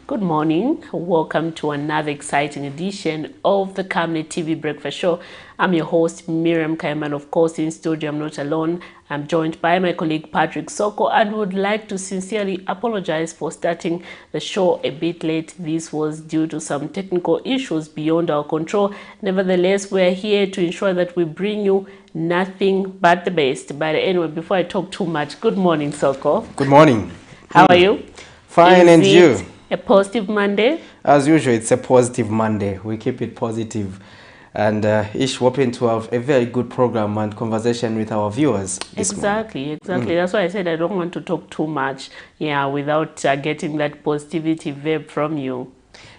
Good morning. Welcome to another exciting edition of the Camnet TV Breakfast Show. I'm your host, Miriam Kaiman. Of course, in studio, I'm not alone. I'm joined by my colleague, Patrick Soko, and would like to sincerely apologize for starting the show a bit late. This was due to some technical issues beyond our control. Nevertheless, we're here to ensure that we bring you nothing but the best. But anyway, before I talk too much, good morning, Soko. Good morning. How are you? Fine, and you? A positive Monday? As usual, it's a positive Monday. We keep it positive and ish hoping to have a very good program and conversation with our viewers this Exactly. That's why I said I don't want to talk too much, without getting that positivity verb from you.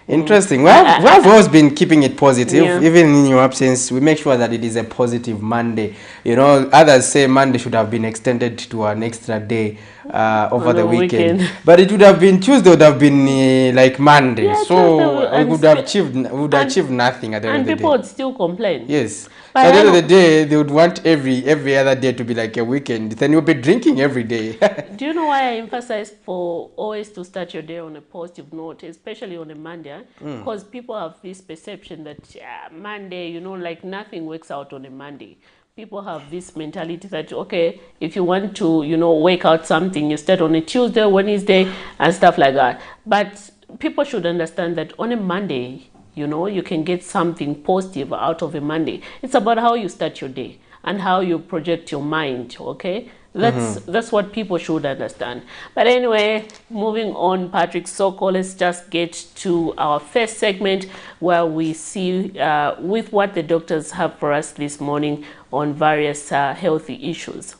Interesting. We have always been keeping it positive. Even in your absence, we make sure that it is a positive Monday. You know, others say Monday should have been extended to an extra day over the weekend. But it would have been Tuesday, would have been like Monday. Yeah, so we would have achieved nothing at the end of the day. And people would still complain. Yes. So at the end of the day, they would want every other day to be like a weekend. Then you'll be drinking every day. Do you know why I emphasize for always to start your day on a positive note, especially on a Monday? Because people have this perception that Monday, like nothing works out on a Monday. People have this mentality that, okay, if you want to, work out something, you start on a Tuesday, Wednesday, and stuff like that. But people should understand that on a Monday, you can get something positive out of a Monday. It's about how you start your day and how you project your mind, okay? That's what people should understand. But anyway, moving on, Patrick Soko, let's just get to our first segment where we see with what the doctors have for us this morning on various healthy issues.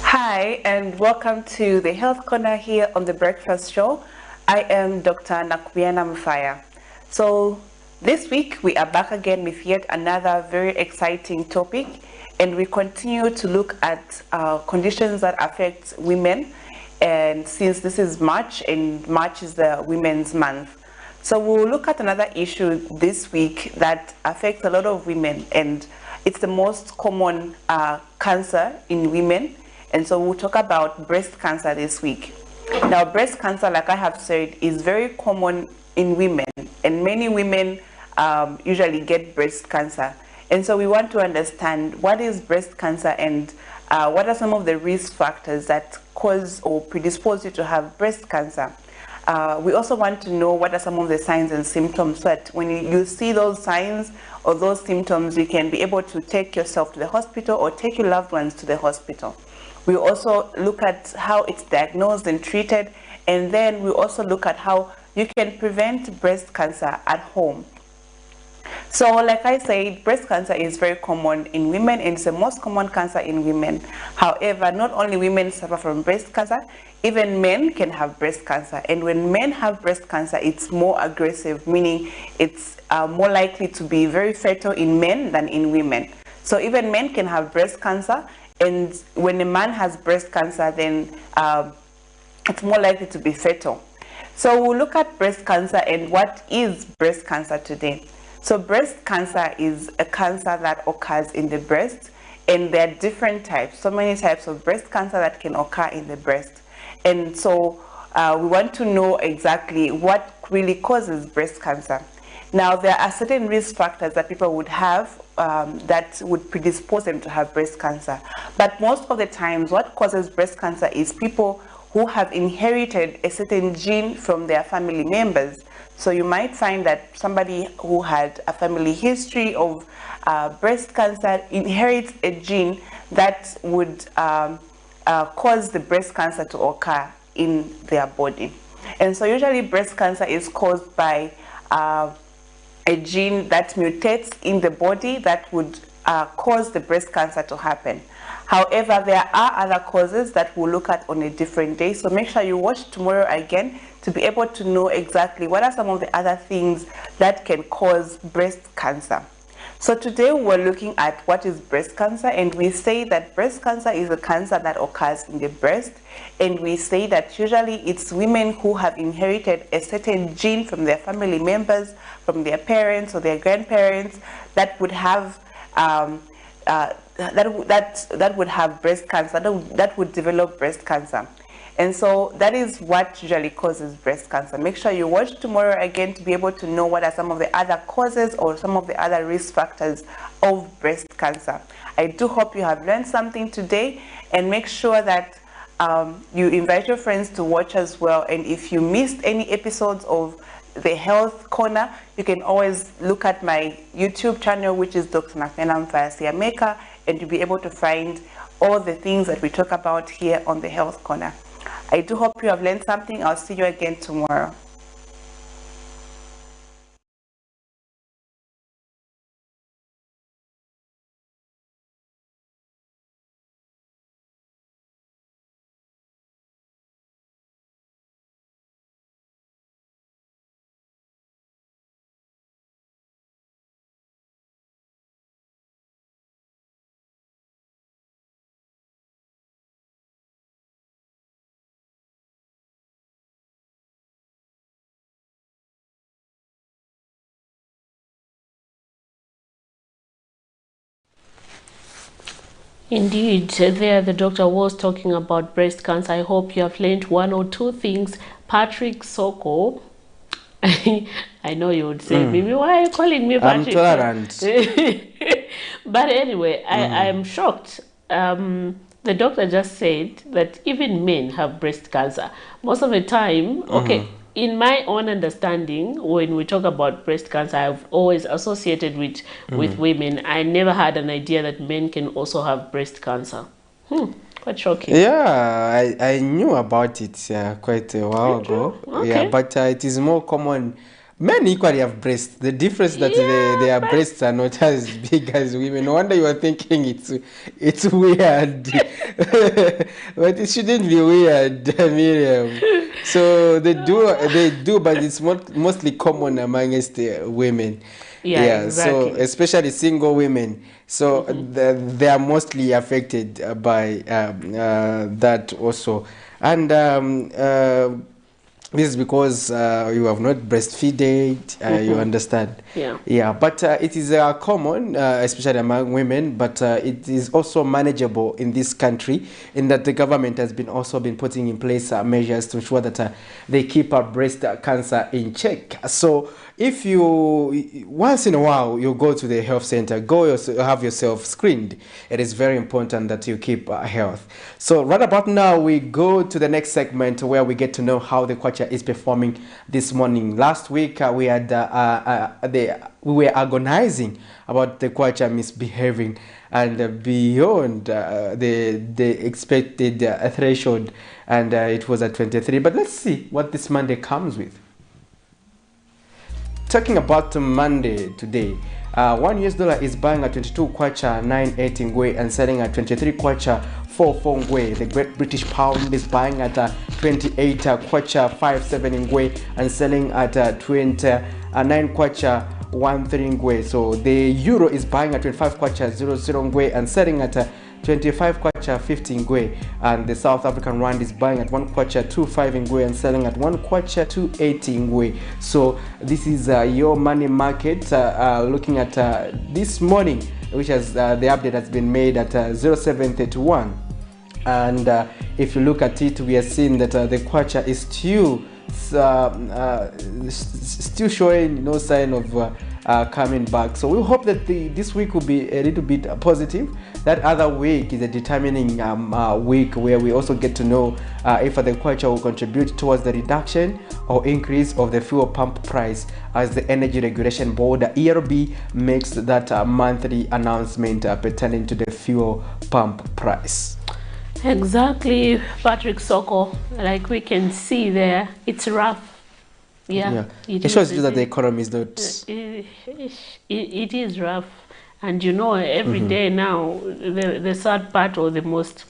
Hi, and welcome to the Health Corner here on the Breakfast Show. I am Dr. Nakuyana Mufaya. So this week we are back again with yet another very exciting topic, and we continue to look at conditions that affect women. And since this is March, and March is the Women's Month, so we'll look at another issue this week that affects a lot of women, and it's the most common cancer in women. And so we'll talk about breast cancer this week. Now, breast cancer, like I have said, is very common in women, and many women usually get breast cancer. And so we want to understand what is breast cancer and what are some of the risk factors that cause or predispose you to have breast cancer. We also want to know what are some of the signs and symptoms, so that when you see those signs or those symptoms, you can be able to take yourself to the hospital or take your loved ones to the hospital. We also look at how it's diagnosed and treated, and then we also look at how you can prevent breast cancer at home. So like I said, breast cancer is very common in women, and it's the most common cancer in women. However, not only women suffer from breast cancer, even men can have breast cancer. And when men have breast cancer, it's more aggressive, meaning it's more likely to be very fatal in men than in women. So even men can have breast cancer. And when a man has breast cancer, then it's more likely to be fatal. So we'll look at breast cancer and what is breast cancer today. So breast cancer is a cancer that occurs in the breast, and there are different types, so many types of breast cancer that can occur in the breast. And so we want to know exactly what really causes breast cancer. Now, there are certain risk factors that people would have that would predispose them to have breast cancer. But most of the times, what causes breast cancer is people who have inherited a certain gene from their family members. So you might find that somebody who had a family history of breast cancer inherits a gene that would cause the breast cancer to occur in their body. And so usually breast cancer is caused by a gene that mutates in the body that would cause the breast cancer to happen. However, there are other causes that we'll look at on a different day. So make sure you watch tomorrow again to be able to know exactly what are some of the other things that can cause breast cancer. So today we're looking at what is breast cancer, and we say that breast cancer is a cancer that occurs in the breast, and we say that usually it's women who have inherited a certain gene from their family members, from their parents or their grandparents, that would have that would have breast cancer, that would develop breast cancer. And so that is what usually causes breast cancer. Make sure you watch tomorrow again to be able to know what are some of the other causes or some of the other risk factors of breast cancer. I do hope you have learned something today, and make sure that you invite your friends to watch as well. And if you missed any episodes of the Health Corner, you can always look at my YouTube channel, which is Dr. Nakena Mfaya, and you'll be able to find all the things that we talk about here on the Health Corner. I do hope you have learned something. I'll see you again tomorrow. Indeed, there the doctor was talking about breast cancer. I hope you have learned one or two things. Patrick Soko, I know you would say, Mimi, why are you calling me Patrick? I'm tolerant. But anyway, I am shocked. The doctor just said that even men have breast cancer. Most of the time, okay, in my own understanding, when we talk about breast cancer, I've always associated with women. I never had an idea that men can also have breast cancer. Quite shocking. Yeah, I knew about it quite a while ago. Okay. Yeah, but it is more common. Men equally have breasts. The difference that their breasts are not as big as women. No wonder you are thinking it's weird. But it shouldn't be weird, Miriam. So they do, but it's mostly common amongst women. Yeah, exactly. So especially single women. So they are mostly affected by that also. And this is because you have not breastfeeded, you understand. Yeah. But it is common, especially among women, but it is also manageable in this country, in that the government has also been putting in place measures to ensure that they keep breast cancer in check. So if you, once in a while, you go to the health center, have yourself screened. It is very important that you keep health. So right about now, we go to the next segment where we get to know how the Kwacha is performing this morning. Last week, we had we were agonizing about the Kwacha misbehaving and beyond the expected threshold, and it was at 23. But let's see what this Monday comes with. Talking about Monday today, $1 is buying at 22 kwacha 98 ngwe and selling at 23 kwacha 44 ngwe. The Great British Pound is buying at 28 kwacha 57 ngwe and selling at 29 kwacha 13 ngwe. So the Euro is buying at 25 kwacha 00 ngwe and selling at 25 kwacha 15 ngwe, and the South African rand is buying at 1 kwacha 25 ngwe and selling at 1 kwacha 280 ngwe. So this is your money market looking at this morning, which has the update has been made at 0731, and if you look at it, we are seeing that the kwacha is still showing no sign of coming back. So we hope that this week will be a little bit positive. That other week is a determining week where we also get to know if the kwacha will contribute towards the reduction or increase of the fuel pump price, as the Energy Regulation Board, the ERB, makes that monthly announcement pertaining to the fuel pump price. Exactly, Patrick Soko. Like we can see there, it's rough. Yeah. It shows you that the economy is not. It is rough. And you know, every day now, the sad part or the most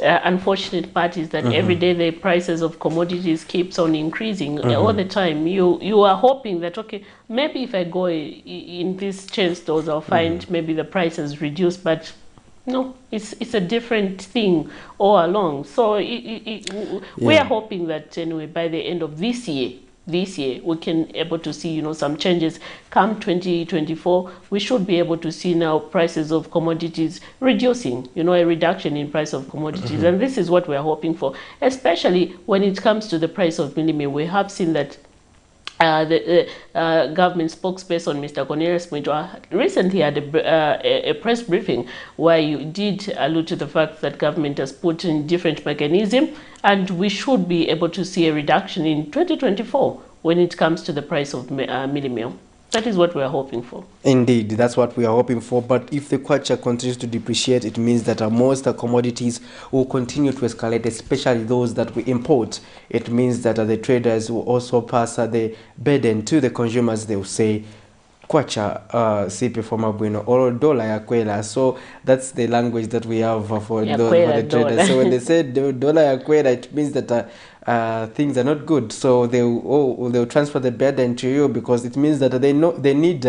unfortunate part is that every day the prices of commodities keeps on increasing all the time. You are hoping that, okay, maybe if I go in these chain stores, I'll find maybe the prices reduced, but no, it's a different thing all along. So we are hoping that anyway by the end of this year we can able to see, you know, some changes. Come 2024, we should be able to see now prices of commodities reducing, you know, a reduction in price of commodities. And this is what we are hoping for, especially when it comes to the price of milling. We have seen that the government spokesperson, Mr. Cornelius Mwitwa, recently had a press briefing where you did allude to the fact that government has put in different mechanisms, and we should be able to see a reduction in 2024 when it comes to the price of milling meal. That is what we are hoping for. Indeed, that's what we are hoping for. But if the kwacha continues to depreciate, it means that most commodities will continue to escalate, especially those that we import. It means that the traders will also pass the burden to the consumers. They will say, kwacha sipe forma bueno or dollar ya kwela. So that's the language that we have for the traders. So when they say dollar ya kwela, it means that things are not good. So they'll transfer the burden to you, because it means that they need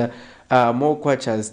more kwachas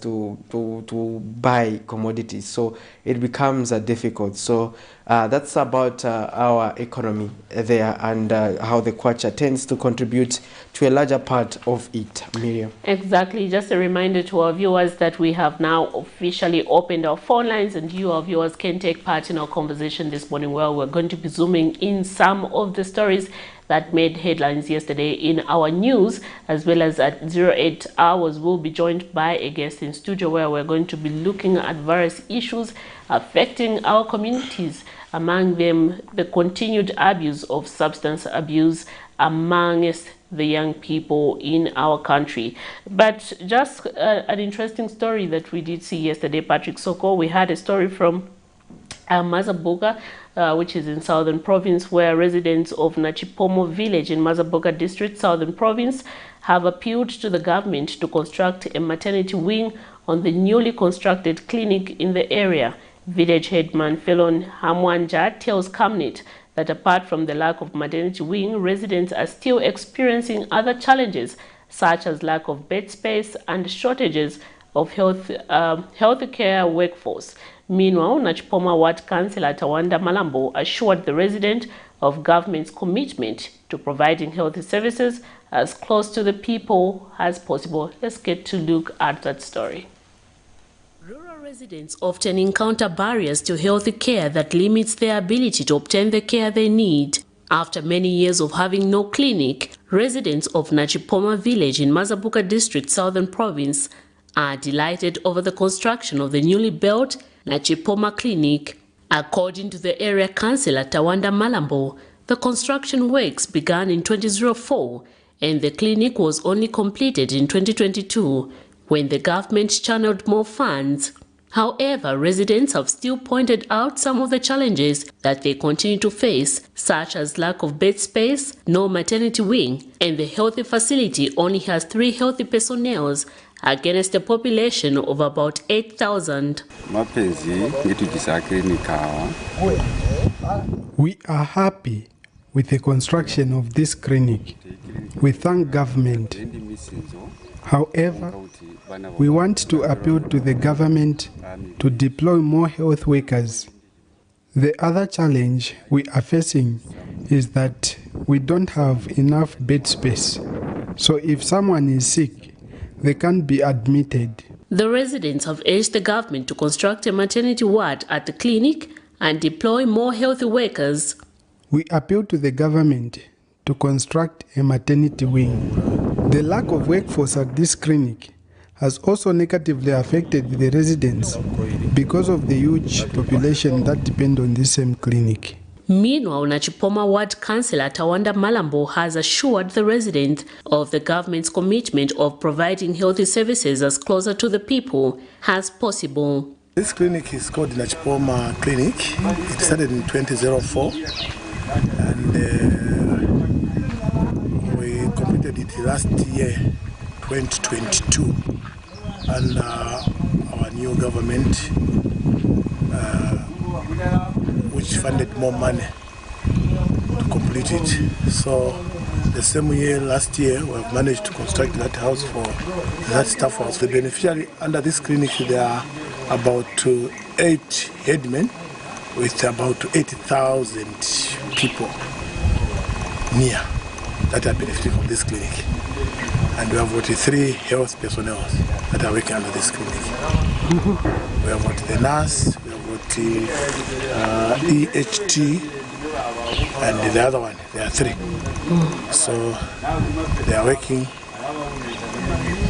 to buy commodities. So it becomes difficult. So that's about our economy there, and how the kwacha tends to contribute to a larger part of it. Miriam. Exactly. Just a reminder to our viewers that we have now officially opened our phone lines, and you, our viewers, can take part in our conversation this morning, where we're going to be zooming in some of the stories that made headlines yesterday in our news, as well as at 08 hours we'll be joined by a guest in studio, where we're going to be looking at various issues affecting our communities, among them the continued abuse of substance abuse amongst the young people in our country. But just an interesting story that we did see yesterday, Patrick Soko. We had a story from Mazabuka, which is in Southern Province, where residents of Nachipomo village in Mazabuka district, Southern Province, have appealed to the government to construct a maternity wing on the newly constructed clinic in the area. Village headman Felon Hamwanja tells Camnet that apart from the lack of maternity wing, residents are still experiencing other challenges, such as lack of bed space and shortages of healthcare workforce. Meanwhile, Nachipoma Ward Councillor Tawanda Malambo assured the resident of government's commitment to providing healthy services as close to the people as possible. Let's get to look at that story. Rural residents often encounter barriers to healthy care that limits their ability to obtain the care they need. After many years of having no clinic, residents of Nachipoma village in Mazabuka district, Southern Province, are delighted over the construction of the newly built Nachipoma Clinic. According to the area councillor Tawanda Malambo, the construction works began in 2004 and the clinic was only completed in 2022 when the government channeled more funds. However, residents have still pointed out some of the challenges that they continue to face, such as lack of bed space, no maternity wing, and the healthy facility only has 3 healthy personnel against a population of about 8,000. We are happy with the construction of this clinic. We thank government. However, we want to appeal to the government to deploy more health workers. The other challenge we are facing is that we don't have enough bed space. So if someone is sick, they can't be admitted. The residents have urged the government to construct a maternity ward at the clinic and deploy more healthy workers. We appeal to the government to construct a maternity wing. The lack of workforce at this clinic has also negatively affected the residents because of the huge population that depend on this same clinic. Meanwhile, Nachipoma Ward Councillor Tawanda Malambo has assured the residents of the government's commitment of providing healthy services as closer to the people as possible. This clinic is called Nachipoma Clinic. It started in 2004 and we completed it last year, 2022. And new government which funded more money to complete it. So the same year, last year, we have managed to construct that house for that staff house. The beneficiary under this clinic, there are about 8 headmen with about 80,000 people near that are benefiting from this clinic. And we have 3 health personnel that are working under this clinic. We have got the nurse, we have got the EHT, and the other one. There are 3. So they are working.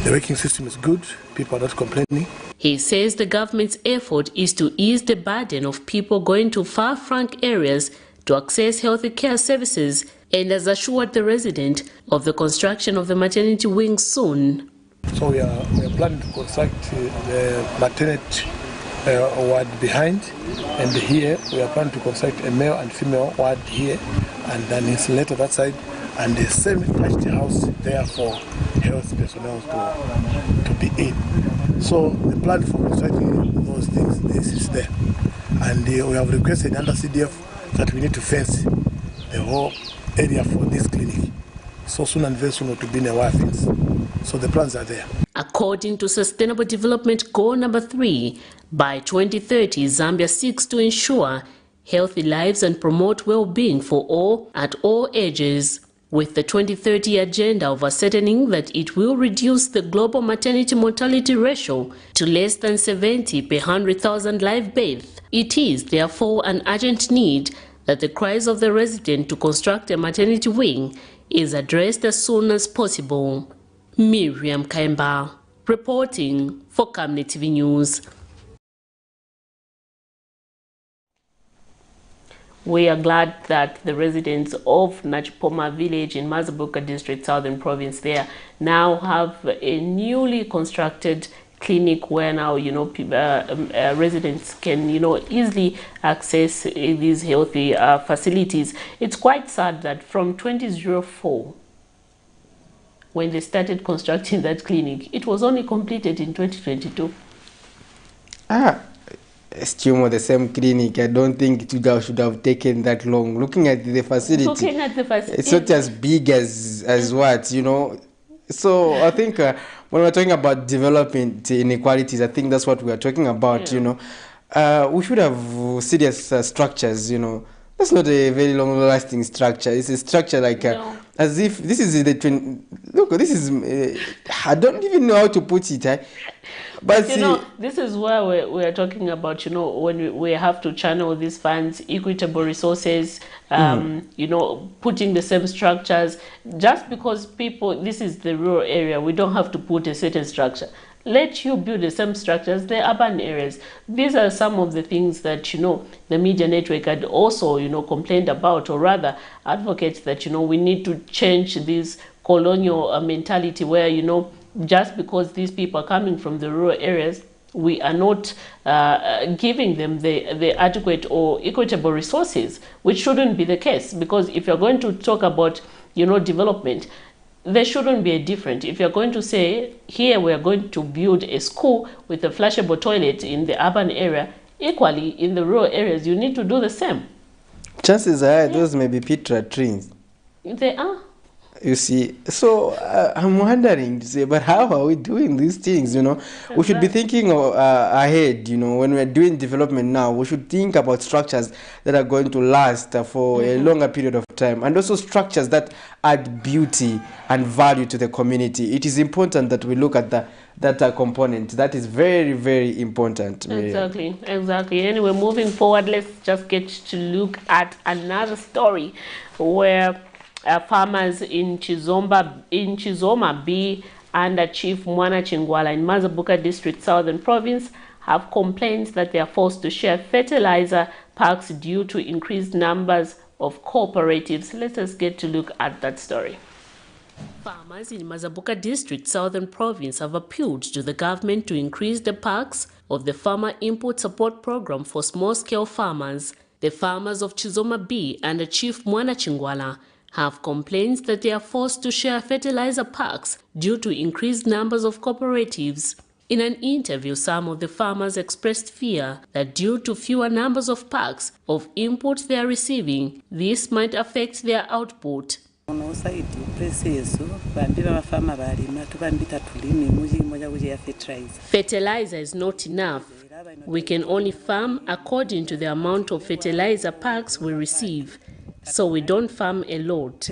The working system is good. People are not complaining. He says the government's effort is to ease the burden of people going to far-flung areas to access healthy care services, and has assured the resident of the construction of the maternity wing soon. So we are planning to construct the maternity ward behind, and here we are planning to construct a male and female ward here, and then insulator that side, and the same attached house there for health personnel to be in. So the plan for constructing those things, this is there. And we have requested under CDF that we need to fence the whole area for this clinic. So soon and very soon to be in a wire fence. So the plans are there. According to Sustainable Development Goal number 3, by 2030, Zambia seeks to ensure healthy lives and promote well-being for all at all ages, with the 2030 agenda of ascertaining that it will reduce the global maternity mortality ratio to less than 70 per 100,000 live births. It is therefore an urgent need that the cries of the resident to construct a maternity wing is addressed as soon as possible. Miriam Kaimba, reporting for Camnet TV News. We are glad that the residents of Nachipoma village in Mazabuka district, Southern Province there, now have a newly constructed clinic where now, residents can, easily access these healthy facilities. It's quite sad that from 2004, when they started constructing that clinic, it was only completed in 2022. Still the same clinic. I don't think it should have taken that long. Looking at the facility, it's not as big as what, So I think when we're talking about development inequalities, I think that's what we are talking about, we should have serious structures, That's not a very long-lasting structure. It's a structure like as if this is the look. This is I don't even know how to put it. But this is where we are talking about. When we have to channel these funds, equitable resources. Putting the same structures. Just because this is the rural area, we don't have to put a certain structure. Let you build the same structures as the urban areas. These are some of the things that, the media network had also, complained about, or rather advocates that, we need to change this colonial mentality where, just because these people are coming from the rural areas, we are not giving them the adequate or equitable resources, which shouldn't be the case. Because if you're going to talk about, development, there shouldn't be a difference. If you're going to say, here we are going to build a school with a flushable toilet in the urban area, equally in the rural areas, you need to do the same. Chances are those may be Petra trees. They are. You see, so I'm wondering, but how are we doing these things, We should be thinking ahead, when we're doing development now, we should think about structures that are going to last for a longer period of time, and also structures that add beauty and value to the community. It is important that we look at that component. That is very, very important. Exactly. Anyway, moving forward, let's just get to look at another story where farmers in Chizoma B under Chief Mwana Chingwala in Mazabuka district, Southern Province, have complained that they are forced to share fertilizer packs due to increased numbers of cooperatives. Let us get to look at that story. Farmers in Mazabuka district, Southern Province, have appealed to the government to increase the packs of the Farmer Input Support Program for small-scale farmers. The farmers of Chizoma B under Chief Mwana Chingwala have complained that they are forced to share fertilizer packs due to increased numbers of cooperatives. In an interview, some of the farmers expressed fear that due to fewer numbers of packs of inputs they are receiving, this might affect their output. Fertilizer is not enough. We can only farm according to the amount of fertilizer packs we receive, so we don't farm a lot.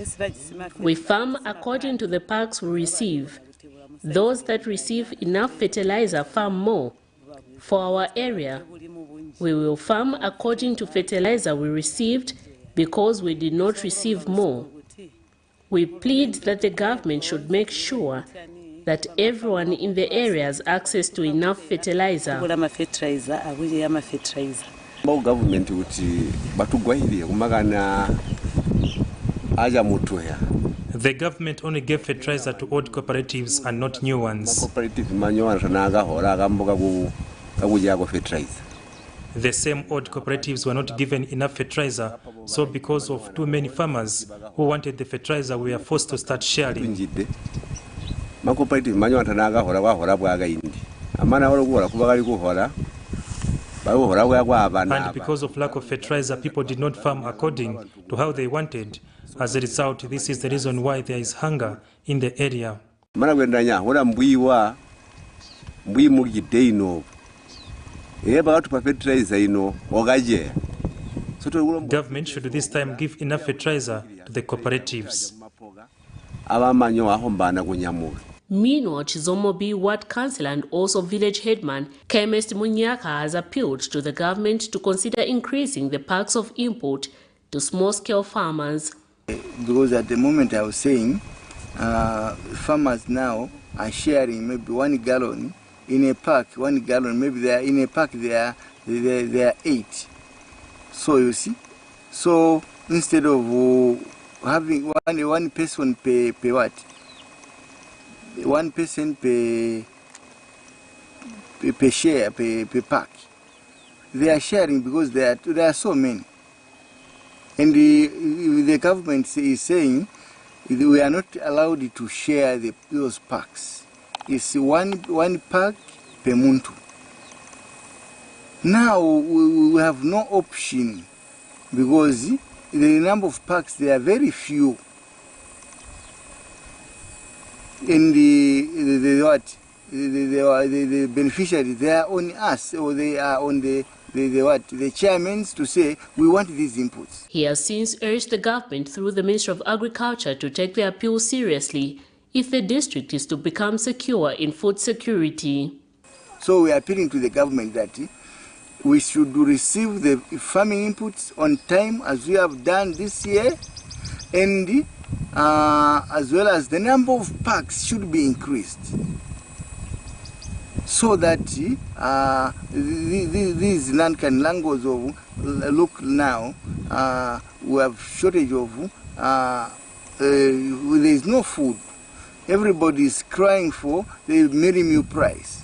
We farm according to the packs we receive. Those that receive enough fertilizer farm more. For our area, we will farm according to fertilizer we received because we did not receive more. We plead that the government should make sure that everyone in the area has access to enough fertilizer. The government only gave fertilizer to old cooperatives and not new ones. The same old cooperatives were not given enough fertilizer, so because of too many farmers who wanted the fertilizer, we were forced to start sharing. And because of lack of fertilizer, people did not farm according to how they wanted. As a result, this is the reason why there is hunger in the area. Government should this time give enough fertilizer to the cooperatives. Meanwhile, Chizomobi Ward Councillor and also village headman Chemist Munyaka has appealed to the government to consider increasing the packs of input to small-scale farmers. Because at the moment I was saying, farmers now are sharing maybe 1 gallon in a pack. 1 gallon, maybe they are in a pack. They are 8. So you see, so instead of having one person per what? 1 person per share per pack. They are sharing because there are so many. And the government is saying we are not allowed to share those packs. It's one pack per muntu. Now we have no option because the number of packs, they are very few. And the beneficiaries, they are on us, or they are on the chairmen to say, we want these inputs. He has since urged the government through the Ministry of Agriculture to take the appeal seriously if the district is to become secure in food security. So we are appealing to the government that we should receive the farming inputs on time as we have done this year, and as well as the number of packs should be increased, so that these Lankan languages of look now, we have shortage of, there is no food. Everybody is crying for the merry meal price.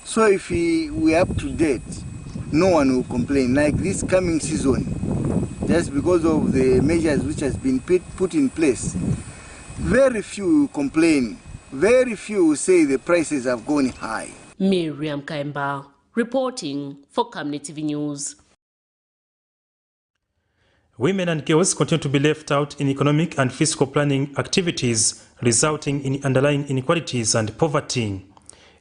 So if we are up to date, no one will complain. Like this coming season, just because of the measures which has been put in place, very few will complain. Very few will say the prices have gone high. Miriam Kaimba, reporting for Camnet TV News. Women and girls continue to be left out in economic and fiscal planning activities, resulting in underlying inequalities and poverty.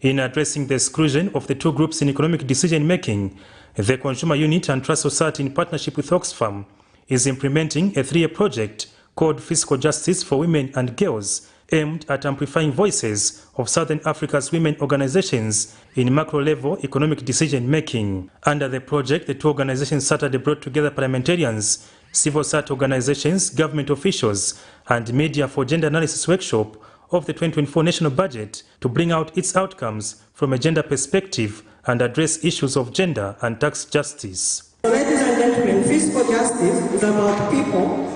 In addressing the exclusion of the two groups in economic decision-making, the Consumer Unit and Trust Society, in partnership with Oxfam, is implementing a 3-year project called Fiscal Justice for Women and Girls, aimed at amplifying voices of Southern Africa's women organizations in macro-level economic decision-making. Under the project, the two organizations Saturday brought together parliamentarians, civil society organizations, government officials, and media for gender analysis workshop of the 2024 national budget to bring out its outcomes from a gender perspective and address issues of gender and tax justice. Ladies and gentlemen, fiscal justice is about people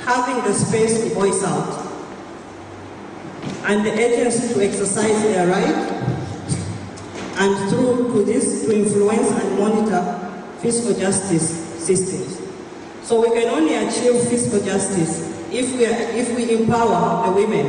having the space to voice out and the agency to exercise their right, and through to this to influence and monitor fiscal justice systems. So we can only achieve fiscal justice if we empower the women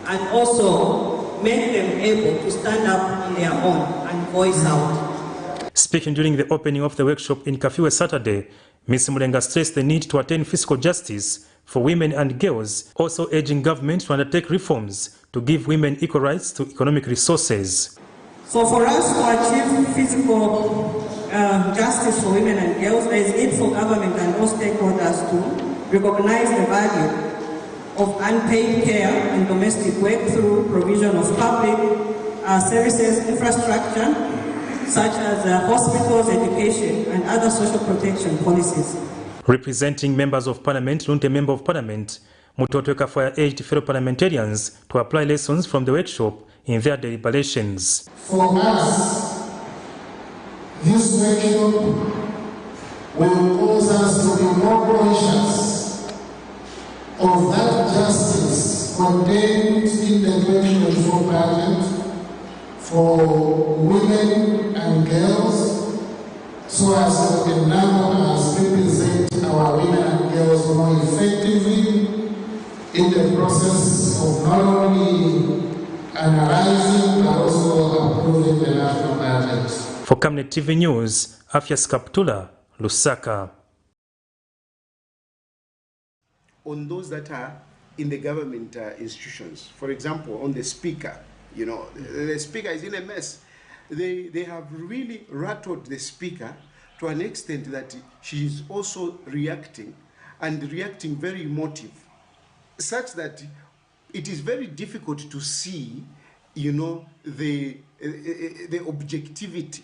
and also make them able to stand up on their own and voice out. Speaking during the opening of the workshop in Kafiwe Saturday, Ms. Mulenga stressed the need to attain fiscal justice for women and girls, also urging government to undertake reforms to give women equal rights to economic resources. So for us to achieve physical justice for women and girls, there is need for government and all stakeholders to recognize the value of unpaid care and domestic work through provision of public services infrastructure, such as hospitals, education, and other social protection policies. Representing members of parliament, Lunte Member of Parliament, Mutoto Kafaya urged fellow parliamentarians to apply lessons from the workshop in their deliberations. For us, this workshop will cause us to be more conscious of that justice contained in the 2024 budget for women and girls, so as to enable us represent our women and girls more effectively in the process of not only analyzing but also approving the national budget. For Camnet TV News, Afias Kaptula, Lusaka. On those that are in the government institutions, for example, on the speaker, you know, the speaker is in a mess. They have really rattled the speaker to an extent that she is also reacting, and reacting very emotive, such that it is very difficult to see, you know, the objectivity.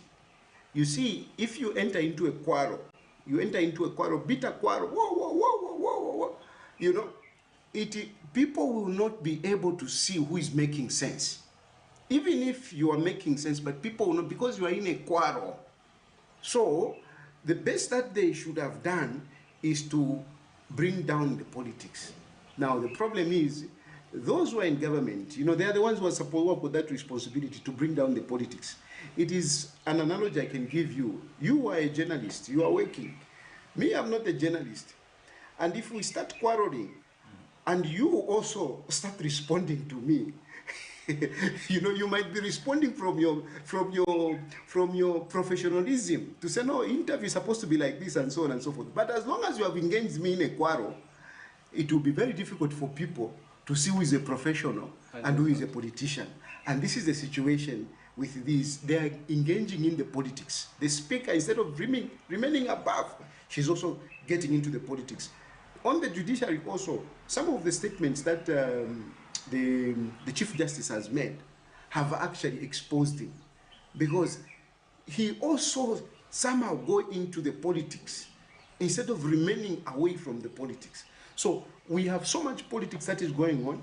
You see, if you enter into a quarrel, bitter quarrel, whoa, you know, people will not be able to see who is making sense. Even if you are making sense, but people will not, because you are in a quarrel. So the best that they should have done is to bring down the politics. Now the problem is, those who are in government, you know, they are the ones who are supposed to work with that responsibility to bring down the politics. It is an analogy I can give you. You are a journalist, you are working. Me, I'm not a journalist. And if we start quarreling, and you also start responding to me, you know, you might be responding from your professionalism to say, no, interview is supposed to be like this and so on and so forth. But as long as you have engaged me in a quarrel, it will be very difficult for people to see who is a professional and who is a politician. And this is the situation with these. They are engaging in the politics. The speaker, instead of remaining above, she's also getting into the politics. On the judiciary also, some of the statements that the Chief Justice has made have actually exposed him, because he also somehow go into the politics instead of remaining away from the politics. So we have so much politics that is going on,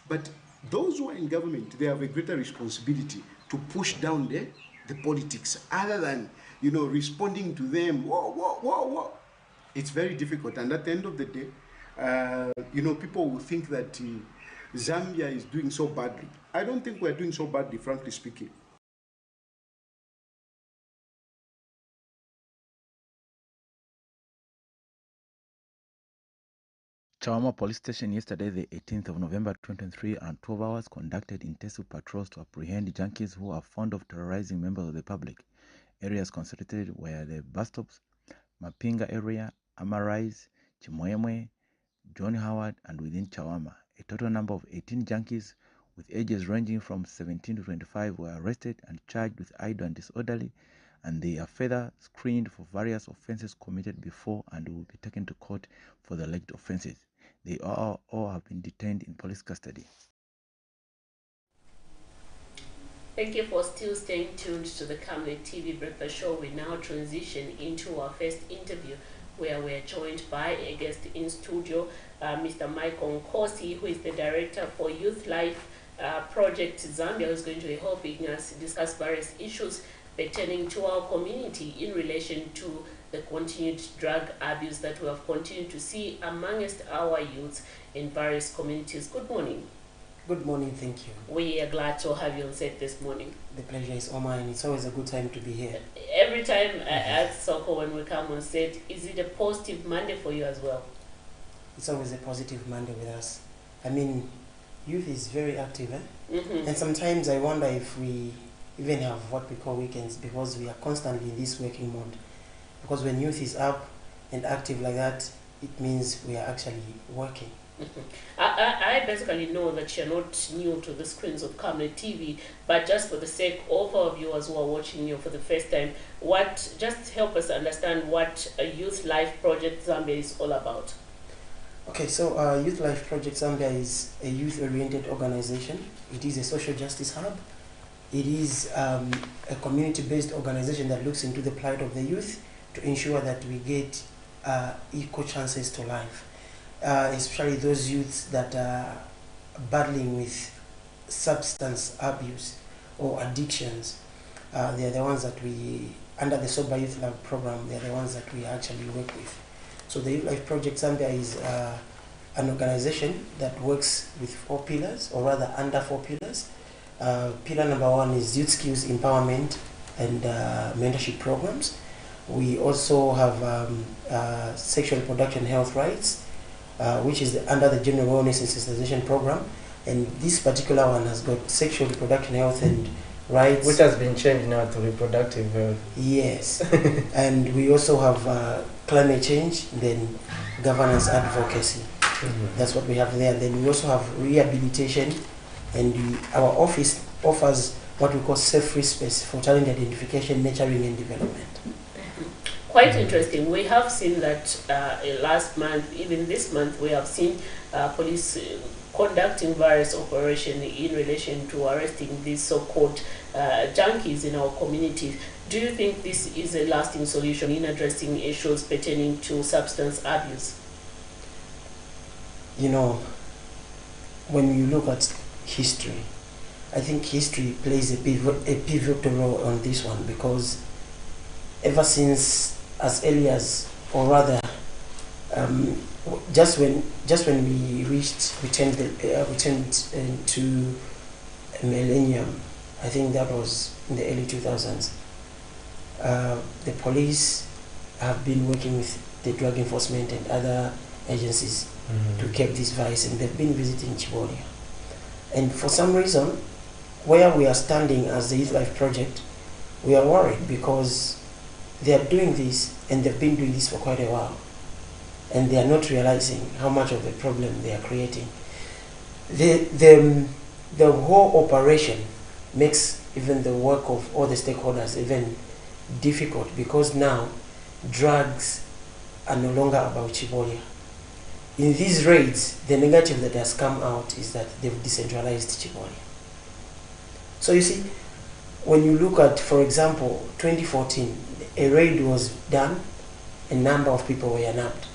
but those who are in government, they have a greater responsibility to push down the politics, other than, you know, responding to them. Whoa. It's very difficult, and at the end of the day, you know, people will think that Zambia is doing so badly. I don't think we're doing so badly, frankly speaking. Chawama Police Station yesterday, the 18th of November 2023, and 12 hours conducted intensive patrols to apprehend junkies who are fond of terrorizing members of the public. Areas concentrated were the bus stops, Mapinga area, Amarais, Chimoemwe, John Howard, and within Chawama. A total number of 18 junkies with ages ranging from 17 to 25 were arrested and charged with idle and disorderly, and they are further screened for various offenses committed before and will be taken to court for the alleged offenses. They all have been detained in police custody. Thank you for still staying tuned to the Camnet TV Breakfast Show. We now transition into our first interview, where we are joined by a guest in studio, Mr. Michael Nkosi, who is the Director for Youth Life Project Zambia, who is going to be helping us discuss various issues pertaining to our community in relation to the continued drug abuse that we have continued to see amongst our youths in various communities. Good morning. Good morning, thank you. We are glad to have you on set this morning. The pleasure is all mine. It's always a good time to be here. Every time I ask Soko when we come on set, is it a positive Monday for you as well? It's always a positive Monday with us. I mean, youth is very active, Mm-hmm. and sometimes I wonder if we even have what we call weekends, because we are constantly in this working mode. Because when youth is up and active like that, it means we are actually working. Mm-hmm. I basically know that you're not new to the screens of Camnet TV, but just for the sake of our viewers who are watching you for the first time, just help us understand what a Youth Life Project Zambia is all about. Okay, so Youth Life Project Zambia is a youth-oriented organization. It is a social justice hub. It is a community-based organization that looks into the plight of the youth to ensure that we get equal chances to life, especially those youths that are battling with substance abuse or addictions. They are the ones that we, under the Sober Youth Lab program, they are the ones that we actually work with. So the Youth Life Project Zambia is an organization that works with 4 pillars, or rather under 4 pillars. Pillar number 1 is youth skills empowerment and mentorship programs. We also have sexual reproduction health rights, which is under the General Wellness and Sensitization Program. And this particular one has got sexual reproduction health and rights. Which has been changed now to reproductive health. Yes. And we also have climate change, then governance advocacy. Mm-hmm. That's what we have there. Then we also have rehabilitation, and our office offers what we call safe-free space for talent identification, nurturing, and development. Quite interesting. We have seen that last month, even this month, we have seen police conducting various operations in relation to arresting these so-called junkies in our communities. Do you think this is a lasting solution in addressing issues pertaining to substance abuse? You know, when you look at history, I think history plays a pivotal role on this one, because ever since as early as, or rather, just when we turned into a millennium, I think that was in the early 2000s. The police have been working with the drug enforcement and other agencies to curb this vice, and they've been visiting Chibolia. And for some reason, where we are standing as the Youth Life Project, we are worried because they are doing this, and they've been doing this for quite a while, and they are not realizing how much of a problem they are creating. The whole operation makes even the work of all the stakeholders even difficult, because now drugs are no longer about Chibolia. In these raids, the negative that has come out is that they've decentralized Chibolia. So you see, when you look at, for example, 2014, a raid was done, a number of people were nabbed.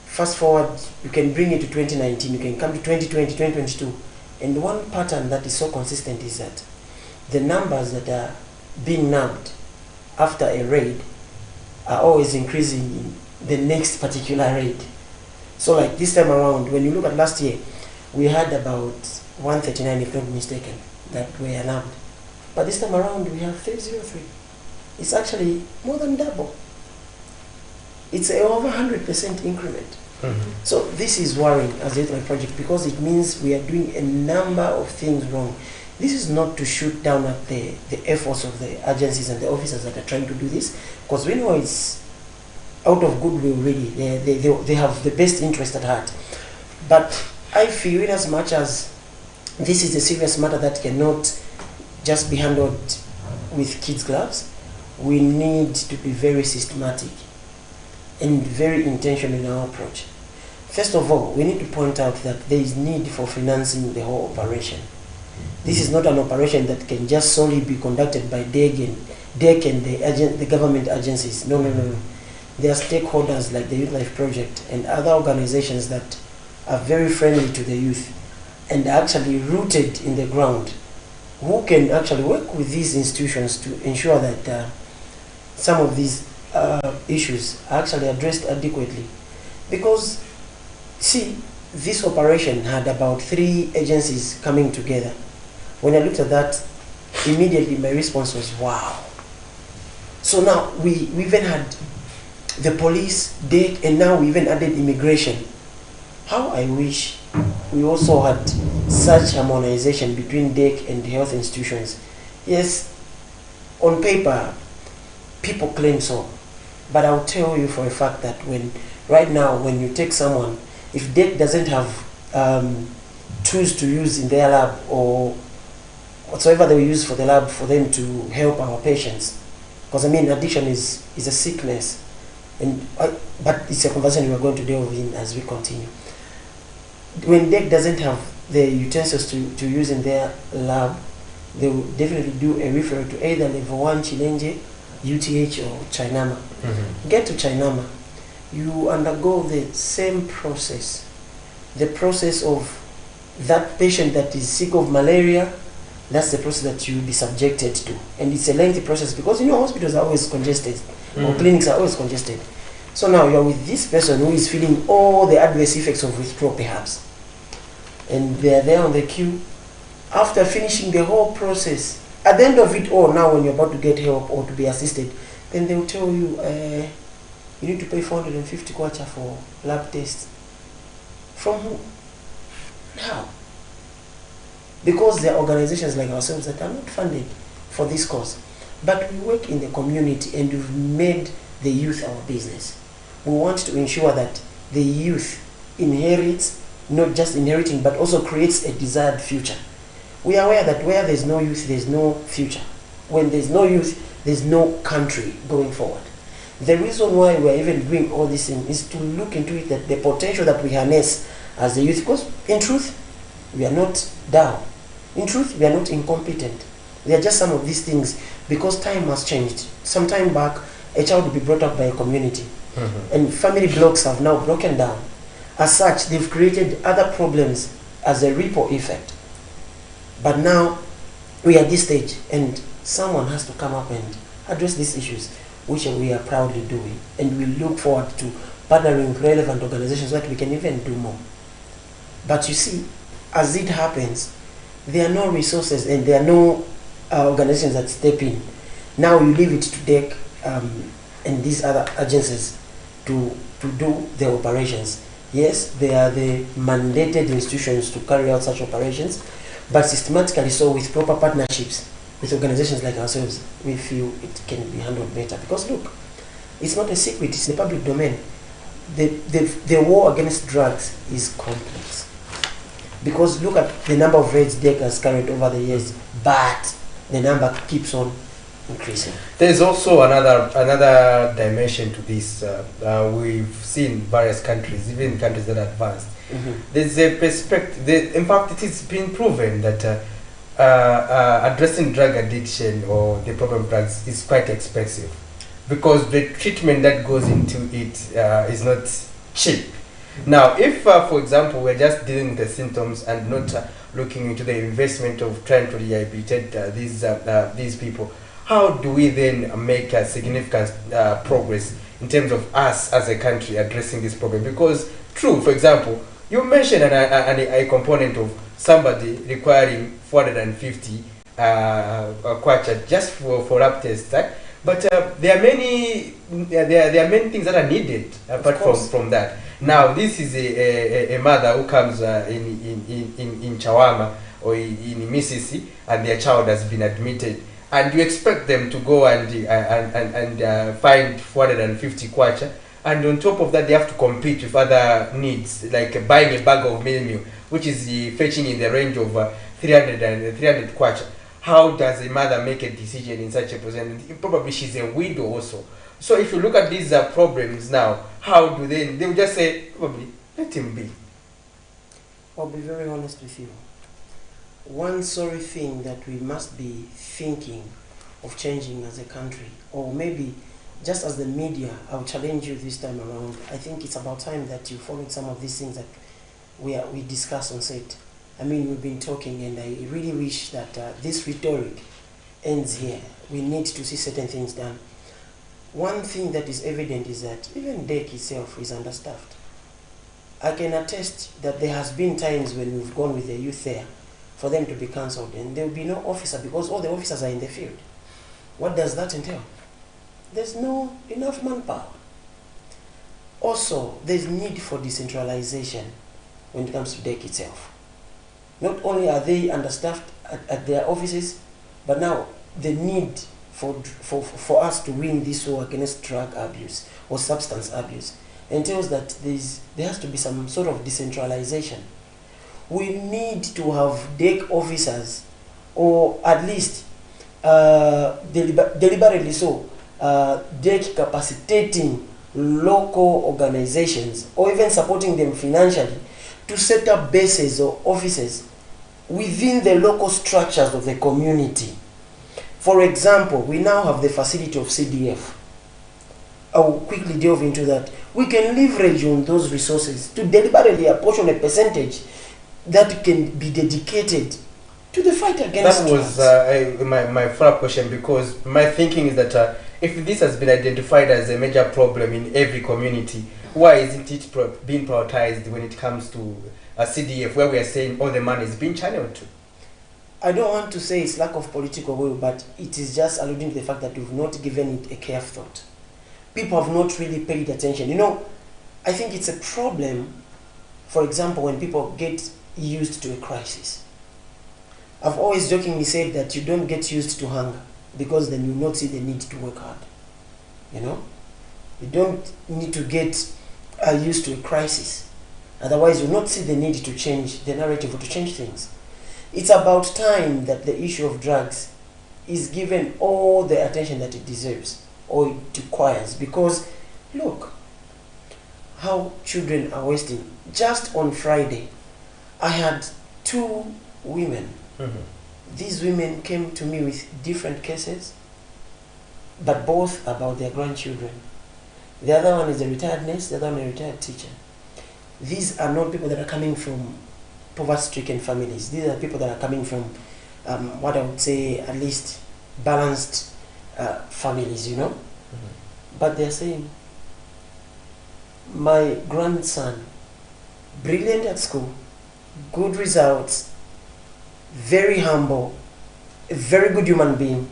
Fast forward, you can bring it to 2019, you can come to 2020, 2022, and one pattern that is so consistent is that the numbers that are being nabbed after a raid are always increasing in the next particular raid. So like this time around, when you look at last year, we had about 139, if not mistaken, that were nabbed. But this time around, we have 303. It's actually more than double. It's a over 100% increment. Mm-hmm. So this is worrying as a Youth Life Project, because it means we are doing a number of things wrong. This is not to shoot down at the efforts of the agencies and the officers that are trying to do this, because we know it's out of goodwill really. They have the best interest at heart. But I feel, in as much as this is a serious matter that cannot just be handled with kids' gloves, we need to be very systematic and very intentional in our approach. First of all, we need to point out that there is need for financing the whole operation. This is not an operation that can just solely be conducted by DEC and the government agencies. No. There are stakeholders like the Youth Life Project and other organizations that are very friendly to the youth and are actually rooted in the ground, who can actually work with these institutions to ensure that some of these issues are actually addressed adequately. Because, see, this operation had about 3 agencies coming together. When I looked at that, immediately my response was, wow. So now we even had the police, DEC, and now we even added immigration. How I wish we also had such harmonization between DEC and health institutions. Yes, on paper, people claim so, but I'll tell you for a fact that right now, when you take someone, if DEC doesn't have tools to use in their lab or whatsoever they use for the lab for them to help our patients, because I mean addiction is a sickness, but it's a conversation we're going to delve in as we continue. When DEC doesn't have the utensils to use in their lab, they will definitely do a referral to either level 1 Chilenje, UTH or Chinama. Get to Chinama, you undergo the same process, the process of that patient that is sick of malaria. That's the process that you'll be subjected to, and it's a lengthy process because hospitals are always congested, or clinics are always congested. So now you're with this person who is feeling all the adverse effects of withdrawal perhaps, and they're there on the queue. After finishing the whole process, at the end of it all, now when you're about to get help or to be assisted, then they'll tell you, you need to pay 450 kwacha for lab tests. From who? How? Because there are organizations like ourselves that are not funded for this cause. But we work in the community and we've made the youth our business. We want to ensure that the youth inherits, not just inheriting, but also creates a desired future. We are aware that where there's no youth, there's no future. When there's no youth, there's no country going forward. The reason why we're even doing all this thing is to look into it, that the potential that we harness as the youth, because in truth, we are not down. In truth, we are not incompetent. They are just some of these things because time has changed. Some time back, a child would be brought up by a community, and family blocks have now broken down. As such, they've created other problems as a ripple effect. But now, we are at this stage, and someone has to come up and address these issues, which we are proudly doing. And we look forward to partnering with relevant organizations so that we can even do more. But you see, as it happens, there are no resources and there are no organizations that step in. Now you leave it to DEC and these other agencies to do the operations. Yes, they are the mandated institutions to carry out such operations, but systematically so with proper partnerships with organizations like ourselves, we feel it can be handled better. Because look, it's not a secret, it's the public domain. The war against drugs is complex. Because look at the number of raids DEC has carried over the years, but the number keeps on increasing. There's also another dimension to this. We've seen various countries, even countries that are advanced. There's a perspective. In fact, it has been proven that addressing drug addiction or the problem of drugs is quite expensive, because the treatment that goes into it is not cheap. Now, if, for example, we're just dealing with the symptoms and not looking into the investment of trying to rehabilitate these people, how do we then make a significant progress in terms of us as a country addressing this problem? Because, true, for example, you mentioned a component of somebody requiring 450 kwacha just for lab tests, right? But there are many things that are needed apart from that. Now, this is a mother who comes in Chawama or in Mississippi, and their child has been admitted, and you expect them to go and find 450 kwacha, and on top of that, they have to compete with other needs, like buying a bag of meal, which is fetching in the range of 300 kwacha. How does a mother make a decision in such a position? Probably she's a widow also. So if you look at these problems now, how do they will just say, probably, let him be. I'll be very honest with you. One sorry thing that we must be thinking of changing as a country, or maybe just as the media, I'll challenge you this time around. I think it's about time that you followed some of these things that we discuss on set. I mean, we've been talking, and I really wish that this rhetoric ends here. We need to see certain things done. One thing that is evident is that even DEC itself is understaffed. I can attest that there has been times when we've gone with the youth there for them to be cancelled, and there will be no officer because all the officers are in the field. What does that entail? There's no enough manpower. Also, there's need for decentralization. when it comes to DEC itself. Not only are they understaffed at their offices, but now the need for us to win this war against drug abuse or substance abuse entails that there has to be some sort of decentralization. We need to have DEC officers, or at least deliberately so, DEC capacitating local organizations or even supporting them financially to set up bases or offices within the local structures of the community. For example, we now have the facility of CDF. I will quickly delve into that. We can leverage on those resources to deliberately apportion a percentage that can be dedicated to the fight against drugs. That was my follow-up question, because my thinking is that if this has been identified as a major problem in every community, why isn't it being prioritized when it comes to a CDF, where we are saying all the money is being channeled to? I don't want to say it's lack of political will, but it is just alluding to the fact that we've not given it a careful thought. People have not really paid attention. You know, I think it's a problem, for example, when people get used to a crisis. I've always jokingly said that you don't get used to hunger, because then you will not see the need to work hard. You know? You don't need to get used to a crisis. Otherwise, you will not see the need to change the narrative or to change things. It's about time that the issue of drugs is given all the attention that it deserves or it requires. Because, look, how children are wasting. Just on Friday, I had 2 women. These women came to me with different cases, but both about their grandchildren. The other one is a retired nurse, the other one a retired teacher. These are not people that are coming from poverty-stricken families. These are people that are coming from what I would say at least balanced families, you know. But they're saying, my grandson, brilliant at school, good results, very humble, a very good human being,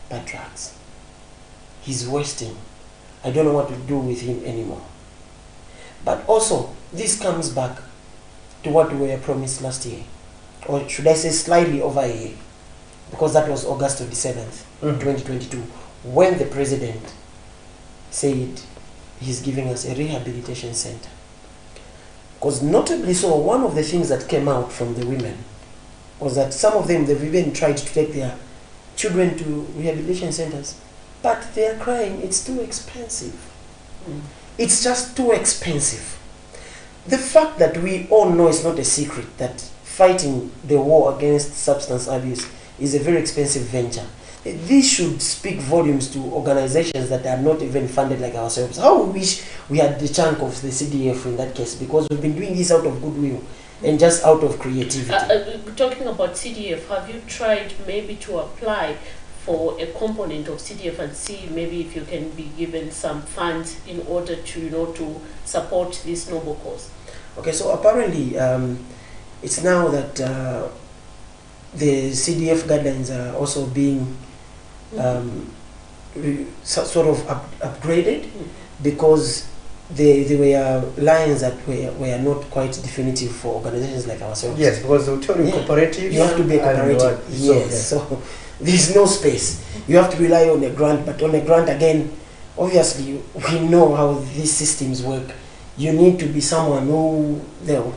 but drugs. He's wasting. I don't know what to do with him anymore. But also, this comes back to what we were promised last year, or should I say slightly over a year, because that was August 27th, 2022, when the president said he's giving us a rehabilitation center. Because notably so, one of the things that came out from the women was that some of them, they've even tried to take their children to rehabilitation centers, but they're crying, it's too expensive. It's just too expensive. The fact that we all know, it's not a secret, that fighting the war against substance abuse is a very expensive venture. This should speak volumes to organizations that are not even funded like ourselves. How we wish we had the chunk of the CDF in that case, because we've been doing this out of goodwill and just out of creativity. Talking about CDF, have you tried maybe to apply for a component of CDF and see maybe if you can be given some funds in order to, you know, to support this noble cause? Okay, so apparently it's now that the CDF guidelines are also being sort of upgraded, because there were lines that were not quite definitive for organizations like ourselves. Yes, because they'll tell you cooperative. You have to be a cooperative. Yes, so there's no space. You have to rely on a grant, but on a grant again, obviously we know how these systems work. You need to be someone who they'll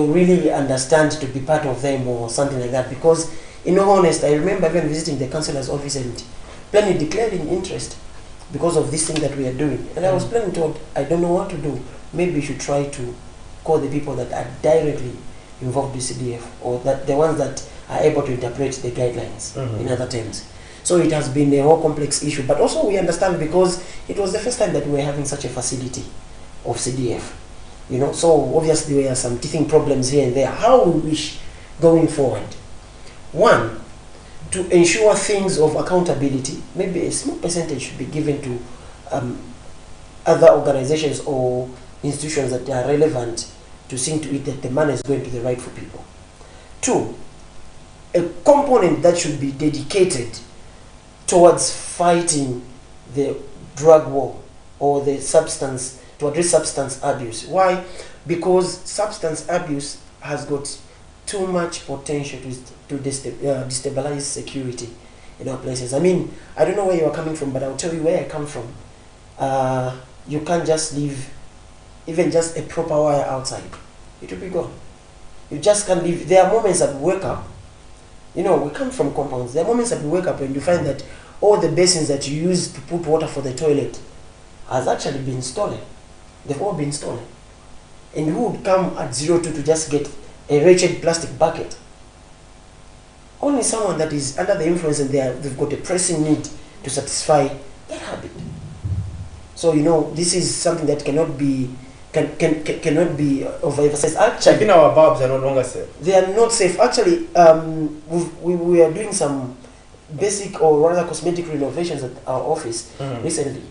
really understand to be part of them or something like that. Because in all honesty, I remember even visiting the councillor's office and plainly declaring interest because of this thing that we are doing. And I was plainly told, I don't know what to do. Maybe you should try to call the people that are directly involved with CDF, or that the ones that are able to interpret the guidelines in other terms. So it has been a whole complex issue. But also we understand, because it was the first time that we were having such a facility of CDF. You know, so obviously there are some teething problems here and there. How we wish going forward. One, to ensure things of accountability, maybe a small percentage should be given to other organizations or institutions that are relevant to see to it that the money is going to the rightful people. Two, a component that should be dedicated towards fighting the drug war or the substance to address substance abuse. Why? Because substance abuse has got too much potential to destabilize security in our places. I mean, I don't know where you are coming from, but I'll tell you where I come from. You can't just leave even just a proper wire outside. It will be gone. You just can't leave. There are moments that we wake up. You know, we come from compounds. There are moments that we wake up and you find that all the basins that you use to put water for the toilet has actually been stolen. They've all been stolen. And who would come at 02 to just get a wretched plastic bucket? Only someone that is under the influence and they've got a pressing need to satisfy that habit. So, you know, this is something that cannot be overemphasized. Actually, even our bulbs are no longer safe. They are not safe. Actually, we are doing some basic or rather cosmetic renovations at our office recently.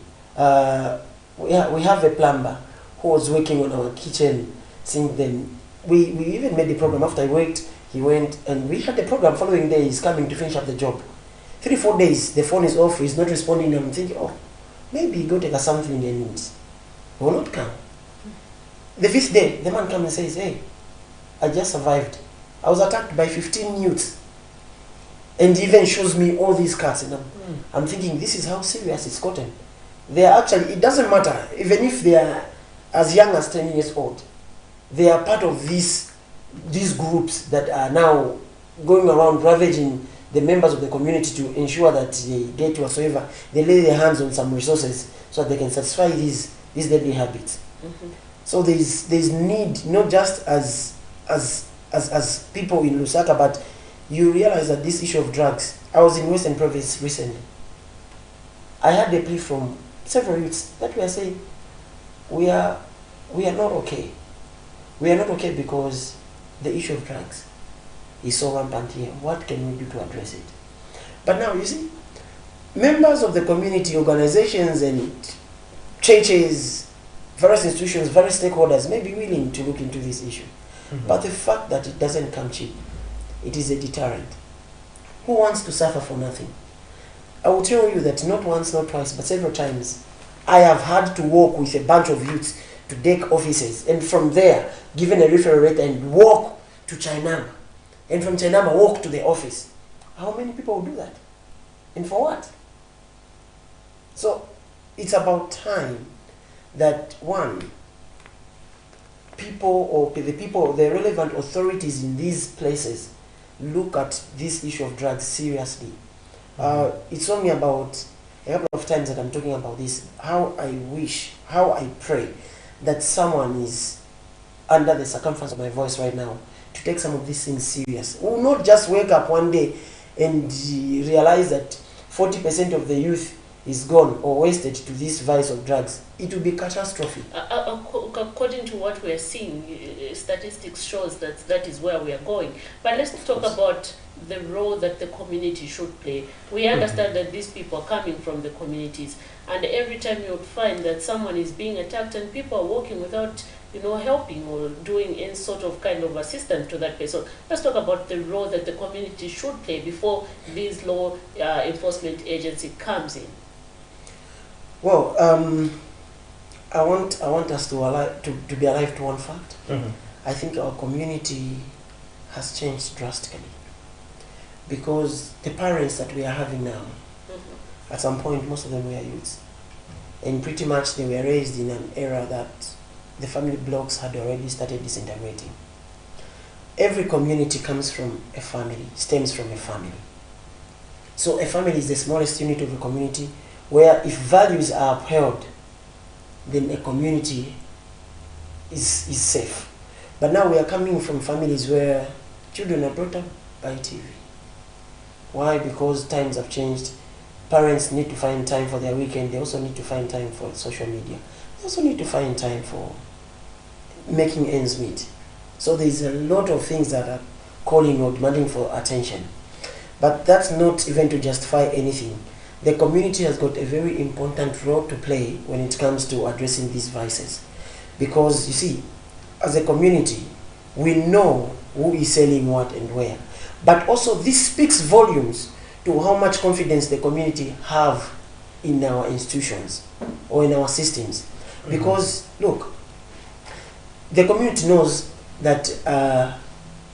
We have a plumber who was working on our kitchen sink. Then we even made the program. After I worked, he went and we had the program. Following day, he's coming to finish up the job. 3-4 days, the phone is off. He's not responding. I'm thinking, oh, maybe he go take us something and he will not come. The 5th day, the man comes and says, hey, I just survived. I was attacked by 15 youths. And he even shows me all these cards. And I'm thinking, this is how serious it's gotten. They are actually, it doesn't matter, even if they are as young as 10 years old, they are part of these groups that are now going around ravaging the members of the community to ensure that they get whatsoever. They lay their hands on some resources so that they can satisfy these deadly habits. So there's need, not just as people in Lusaka, but you realize that this issue of drugs. I was in Western Province recently. I had a plea from several youths that were saying, we are not okay. We are not okay because the issue of drugs is so rampant here. What can we do to address it? But now you see, members of the community, organizations and churches, various institutions, various stakeholders may be willing to look into this issue. But the fact that it doesn't come cheap, it is a deterrent. Who wants to suffer for nothing? I will tell you that not once, not twice, but several times, I have had to walk with a bunch of youths to DEC offices, and from there, given a referral rate, and walk to Chainama, and from Chainama, walk to the office. How many people will do that? And for what? So, it's about time that one, the relevant authorities in these places look at this issue of drugs seriously. It's only about a couple of times that I'm talking about this, how I pray that someone is under the circumference of my voice right now to take some of these things serious. We will not just wake up one day and realize that 40% of the youth is gone or wasted to this vice of drugs. It will be catastrophic. According to what we are seeing, statistics shows that is where we are going. But let's talk about the role that the community should play. We understand that these people are coming from the communities, and every time you would find that someone is being attacked and people are walking without helping or doing any sort of kind of assistance to that person. Let's talk about the role that the community should play before this law enforcement agency comes in. Well, I want us to be alive to one fact. I think our community has changed drastically, because the parents that we are having now, at some point most of them were youths, and pretty much they were raised in an era that the family blocks had already started disintegrating. Every community comes from a family, stems from a family. So a family is the smallest unit of a community, where if values are upheld, then a community is safe. But now we are coming from families where children are brought up by TV. Why? Because times have changed. Parents need to find time for their weekend. They also need to find time for social media. They also need to find time for making ends meet. So there's a lot of things that are calling or demanding for attention. But that's not even to justify anything. The community has got a very important role to play when it comes to addressing these vices. Because, you see, as a community, we know who is selling what and where. But also, this speaks volumes to how much confidence the community have in our institutions or in our systems. Because, look, the community knows that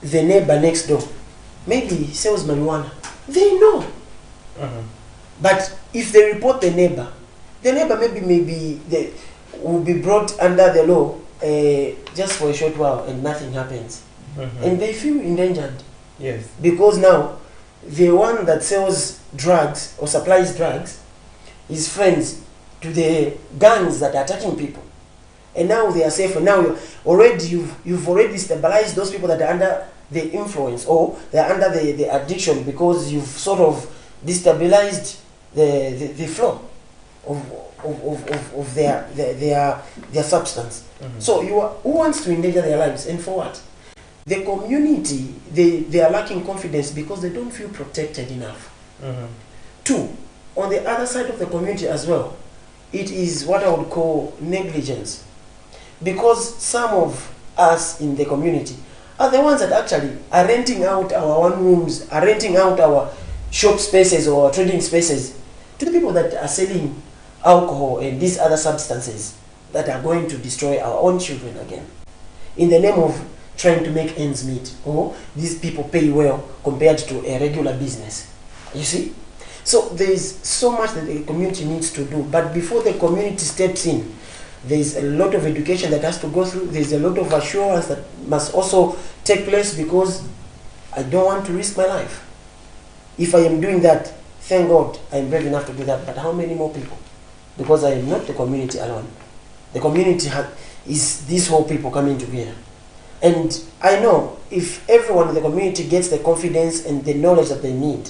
the neighbor next door maybe sells marijuana. They know. But if they report the neighbor maybe they will be brought under the law just for a short while and nothing happens. And they feel endangered. Yes. Because now the one that sells drugs or supplies drugs is friends to the gangs that are attacking people. And now they are safe, and now you've already stabilized those people that are under the influence or they are under the addiction, because you've sort of destabilized the flow of their substance. So who wants to endanger their lives, and for what? The community, they are lacking confidence because they don't feel protected enough. Two, on the other side of the community as well, it is what I would call negligence. Because some of us in the community are the ones that actually are renting out our one rooms, are renting out our shop spaces or trading spaces to the people that are selling alcohol and these other substances that are going to destroy our own children again, in the name of trying to make ends meet. Or these people pay well compared to a regular business. You see? So there is so much that the community needs to do. But before the community steps in, there is a lot of education that has to go through. There is a lot of assurance that must also take place, because I don't want to risk my life. If I am doing that, thank God I am brave enough to do that. But how many more people? Because I am not the community alone. The community is these whole people coming together. And I know if everyone in the community gets the confidence and the knowledge that they need,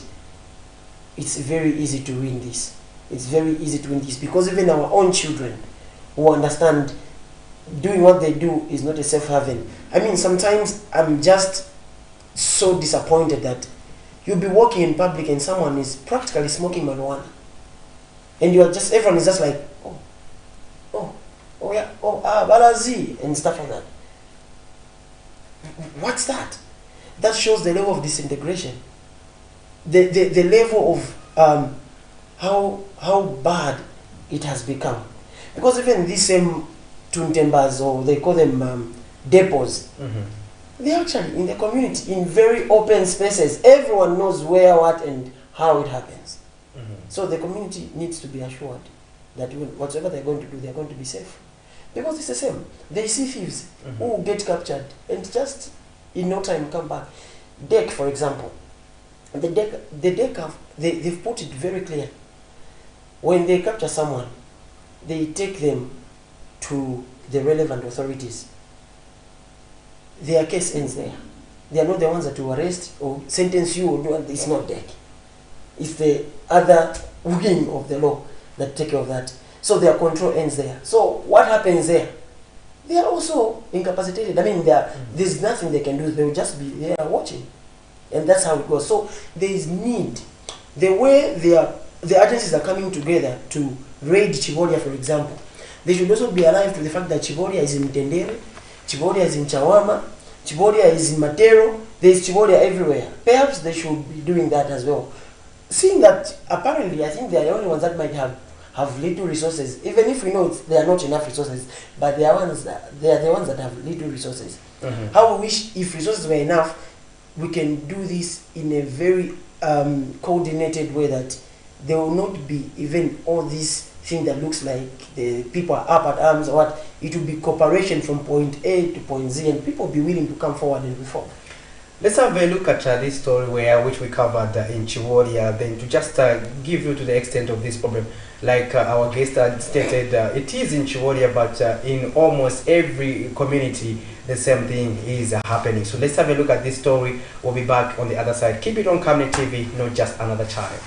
it's very easy to win this. It's very easy to win this, because even our own children who understand doing what they do is not a safe haven. I mean, sometimes I'm just so disappointed that you'll be walking in public and someone is practically smoking marijuana. And everyone is just like, balazi, and stuff like that. What's that? That shows the level of disintegration. The level of how bad it has become. Because even these same tuntembas, or they call them depots, they're actually in the community, in very open spaces. Everyone knows where, what, and how it happens. So the community needs to be assured that whatever they're going to do, they're going to be safe. Because it's the same. They see thieves who get captured and just in no time come back. DEC, for example. The DEC they've put it very clear. When they capture someone, they take them to the relevant authorities. Their case ends there. They are not the ones that will arrest or sentence you or do it. It's not DEC. It's the other wing of the law that take care of that. So their control ends there. So what happens there? They are also incapacitated. I mean, there's nothing they can do. They will just be there watching. And that's how it goes. So there is need. The way the agencies are coming together to raid Chivolia, for example, they should also be alive to the fact that Chivolia is in Tendere, Chivolia is in Chawama, Chivolia is in Matero, there is Chivolia everywhere. Perhaps they should be doing that as well. Seeing that apparently I think they are the only ones that might have little resources, even if we know there are not enough resources, but they are the ones that have little resources. How we wish if resources were enough, we can do this in a very coordinated way, that there will not be even all this thing that looks like the people are up at arms or what. It will be cooperation from point A to point Z, and people will be willing to come forward and reform. Let's have a look at this story which we covered in Chivolia, then to just give you to the extent of this problem. Like our guest had stated, it is in Chivolia, but in almost every community, the same thing is happening. So let's have a look at this story. We'll be back on the other side. Keep it on Camnet TV, not just another channel.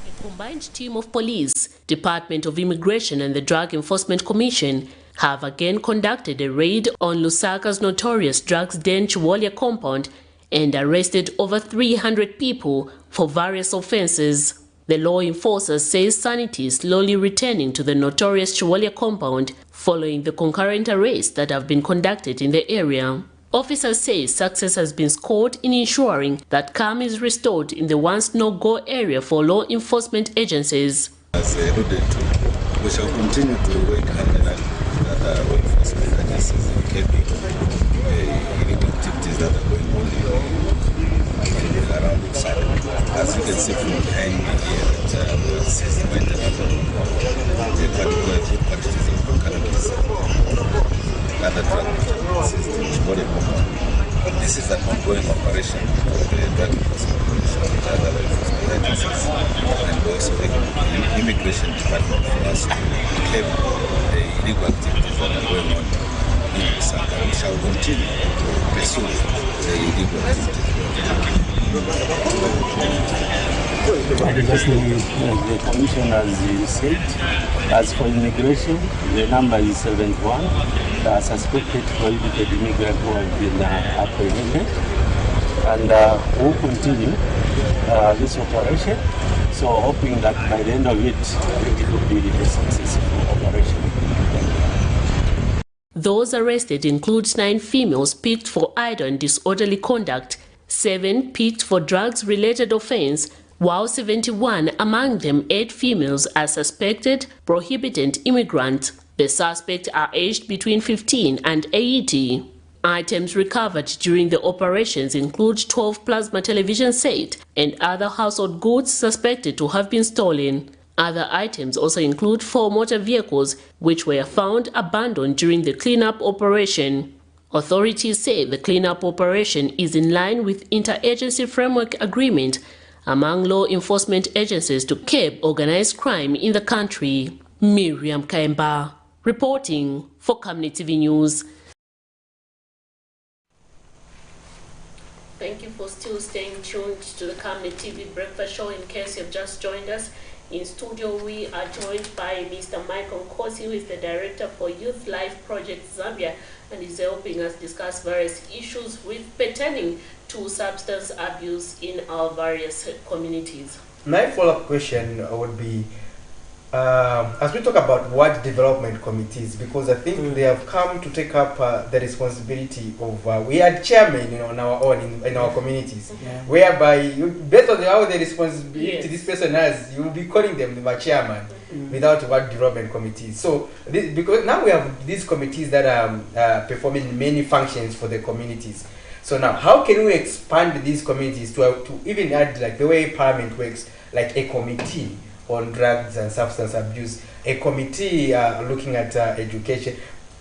A combined team of police, Department of Immigration and the Drug Enforcement Commission have again conducted a raid on Lusaka's notorious drugs den Chivolia compound and arrested over 300 people for various offenses. The law enforcer says sanity is slowly returning to the notorious Chivolia compound following the concurrent arrests that have been conducted in the area. Officers say success has been scored in ensuring that calm is restored in the once no-go area for law enforcement agencies. As alluded to, We shall continue to work under other law enforcement agencies in keeping illegal activities that are going on around the site. As you can see from behind me here, that we have seized quite a number of categories of quantities of cannabis, other drug materials. This is an ongoing operation of the drug enforcement commission with other law enforcement agencies and also the immigration department for us to claim the illegal activities that are going on in Lusaka. We shall continue to pursue the illegal activities. The commission has said, as for immigration, the number is 71. Suspected prohibited immigrants who have been apprehended, and we'll continue this operation. So hoping that by the end of it, it will be a successful operation. Those arrested include 9 females picked for idle and disorderly conduct, 7 picked for drugs-related offense, while 71, among them 8 females, are suspected prohibited immigrants. The suspects are aged between 15 and 80. Items recovered during the operations include 12 plasma television sets and other household goods suspected to have been stolen. Other items also include 4 motor vehicles which were found abandoned during the cleanup operation. Authorities say the cleanup operation is in line with interagency framework agreement among law enforcement agencies to curb organized crime in the country. Miriam Kaimba, reporting for Camnet TV News. Thank you for still staying tuned to the Camnet TV Breakfast Show. In case you've just joined us, in studio we are joined by Mr. Michael Nkosi, who is the Director for Youth Life Project Zambia, and is helping us discuss various issues pertaining to substance abuse in our various communities. My follow-up question would be, as we talk about ward development committees, because I think they have come to take up the responsibility of, we are chairmen on our own in our communities, whereby based on how the responsibility this person has, you will be calling them the chairman without ward development committees. So because now we have these committees that are performing many functions for the communities. So now, how can we expand these communities to even add, like the way Parliament works, like a committee on drugs and substance abuse, a committee looking at education,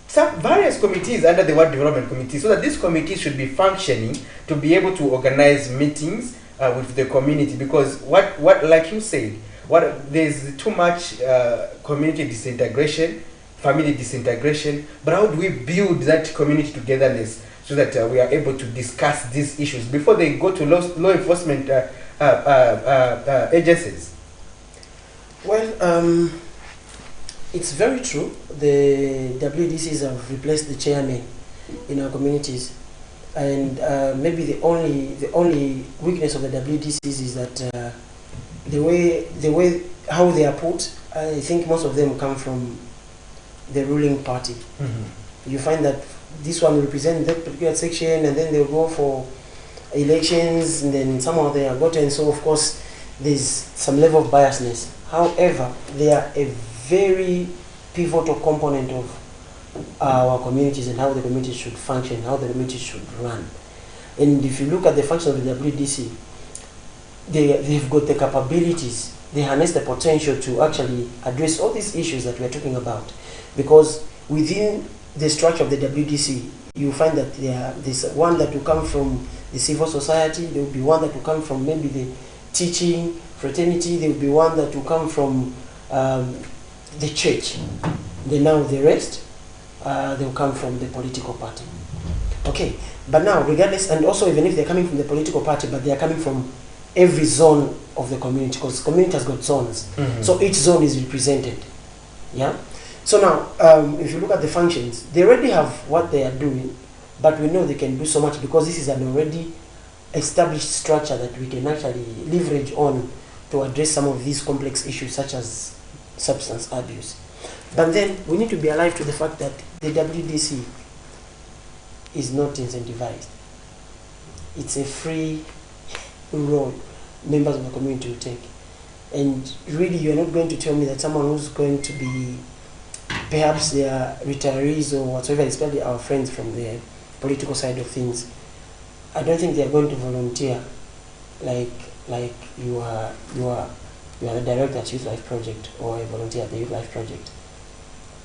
some various committees under the Ward Development Committee, so that this committee should be functioning to be able to organize meetings with the community. Because what like you said, there's too much community disintegration, family disintegration. But how do we build that community togetherness so that we are able to discuss these issues before they go to law enforcement agencies? Well, it's very true. The WDCs have replaced the chairman in our communities, and maybe the only weakness of the WDCs is that the way how they are put. I think most of them come from the ruling party. You find that this one represents that particular section, and then they'll go for elections, and then somehow they are gotten. So of course, there's some level of biasness. However, they are a very pivotal component of our communities and how the communities should function, how the communities should run. And if you look at the function of the WDC, they've got the capabilities, they harness the potential to actually address all these issues that we're talking about. Because within the structure of the WDC, you find that there's one that will come from the civil society, there will be one that will come from maybe the teaching fraternity, there will be one that will come from the church. Then now the rest, they will come from the political party. Okay, but now regardless, and also even if they're coming from the political party, but they are coming from every zone of the community, because the community has got zones. So each zone is represented. Yeah. So now, if you look at the functions, they already have what they are doing, but we know they can do so much because this is an already established structure that we can actually leverage on to address some of these complex issues such as substance abuse. But then we need to be alive to the fact that the WDC is not incentivized. It's a free role members of the community will take. And really, you're not going to tell me that someone who's going to be, perhaps they are retirees or whatever, especially our friends from the political side of things, I don't think they are going to volunteer like you are the director at Youth Life Project or a volunteer at the Youth Life Project.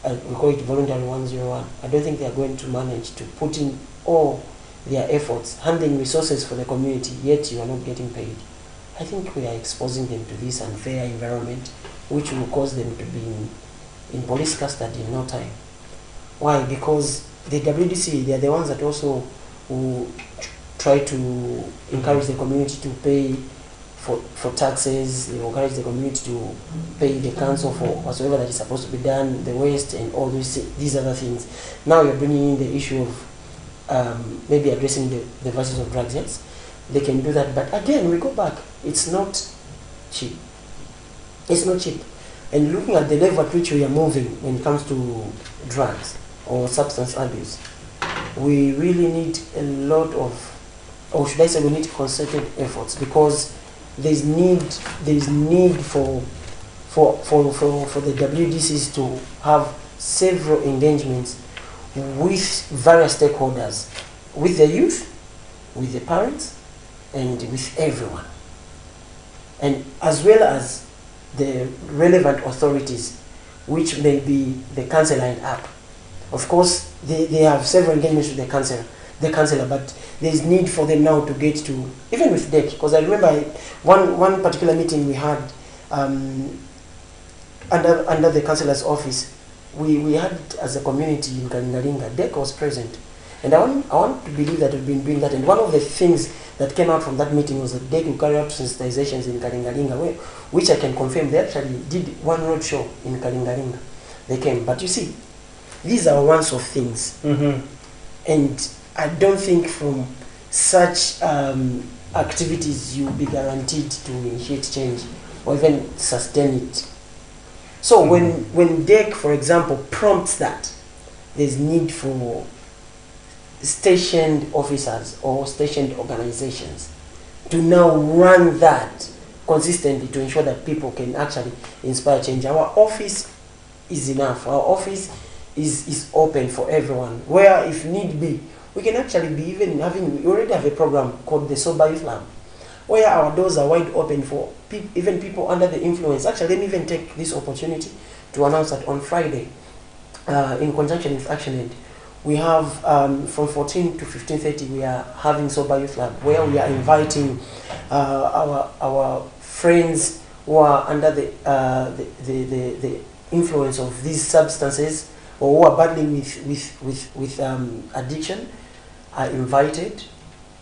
We call it Voluntary 101. I don't think they are going to manage to put in all their efforts, handling resources for the community, yet you are not getting paid. I think we are exposing them to this unfair environment, which will cause them to be in police custody in no time. Why? Because the WDC, they are the ones that also who try to encourage the community to pay for taxes, they encourage the community to pay the council for whatsoever that is supposed to be done, the waste and all these other things. Now you're bringing in the issue of maybe addressing the vices of drugs. Yes, they can do that, but again, we go back. It's not cheap. It's not cheap. And looking at the level at which we are moving when it comes to drugs or substance abuse, we really need a lot of, or should I say, we need concerted efforts, because there's need for the WDCs to have several engagements with various stakeholders, with the youth, with the parents, and with everyone, and as well as the relevant authorities, which may be the council and up. Of course, they have several engagements with the councillor, but there is need for them now to get to, even with DEC, because I remember one particular meeting we had under the councillor's office. We had, as a community in Kalingalinga, DEC was present, and I want to believe that we've been doing that. And one of the things that came out from that meeting was that DEC will carry out sensitizations in Kalingalinga, which I can confirm they actually did one road show in Kalingalinga. They came, but you see, these are ones of things, and I don't think from such activities you'll be guaranteed to initiate change or even sustain it. So when DEC, for example, prompts that, there's need for stationed officers or stationed organizations to now run that consistently to ensure that people can actually inspire change. Our office is enough. Our office is open for everyone, where if need be, we can actually be even having, we already have a program called the Sober Youth Lab, where our doors are wide open for even people under the influence. Actually, let me even take this opportunity to announce that on Friday, in conjunction with ActionAid, we have from 14 to 15:30, we are having Sober Youth Lab, where we are inviting our friends who are under the influence of these substances, or who are battling with addiction, are invited,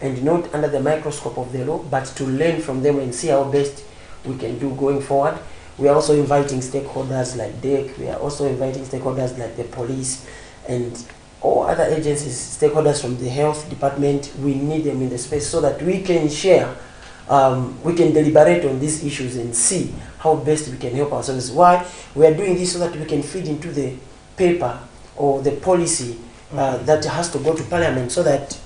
and not under the microscope of the law, but to learn from them and see how best we can do going forward. We are also inviting stakeholders like DEC. We are also inviting stakeholders like the police and all other agencies, stakeholders from the health department. We need them in the space so that we can share, we can deliberate on these issues and see how best we can help ourselves. Why? We are doing this so that we can feed into the paper or the policy that has to go to Parliament, so that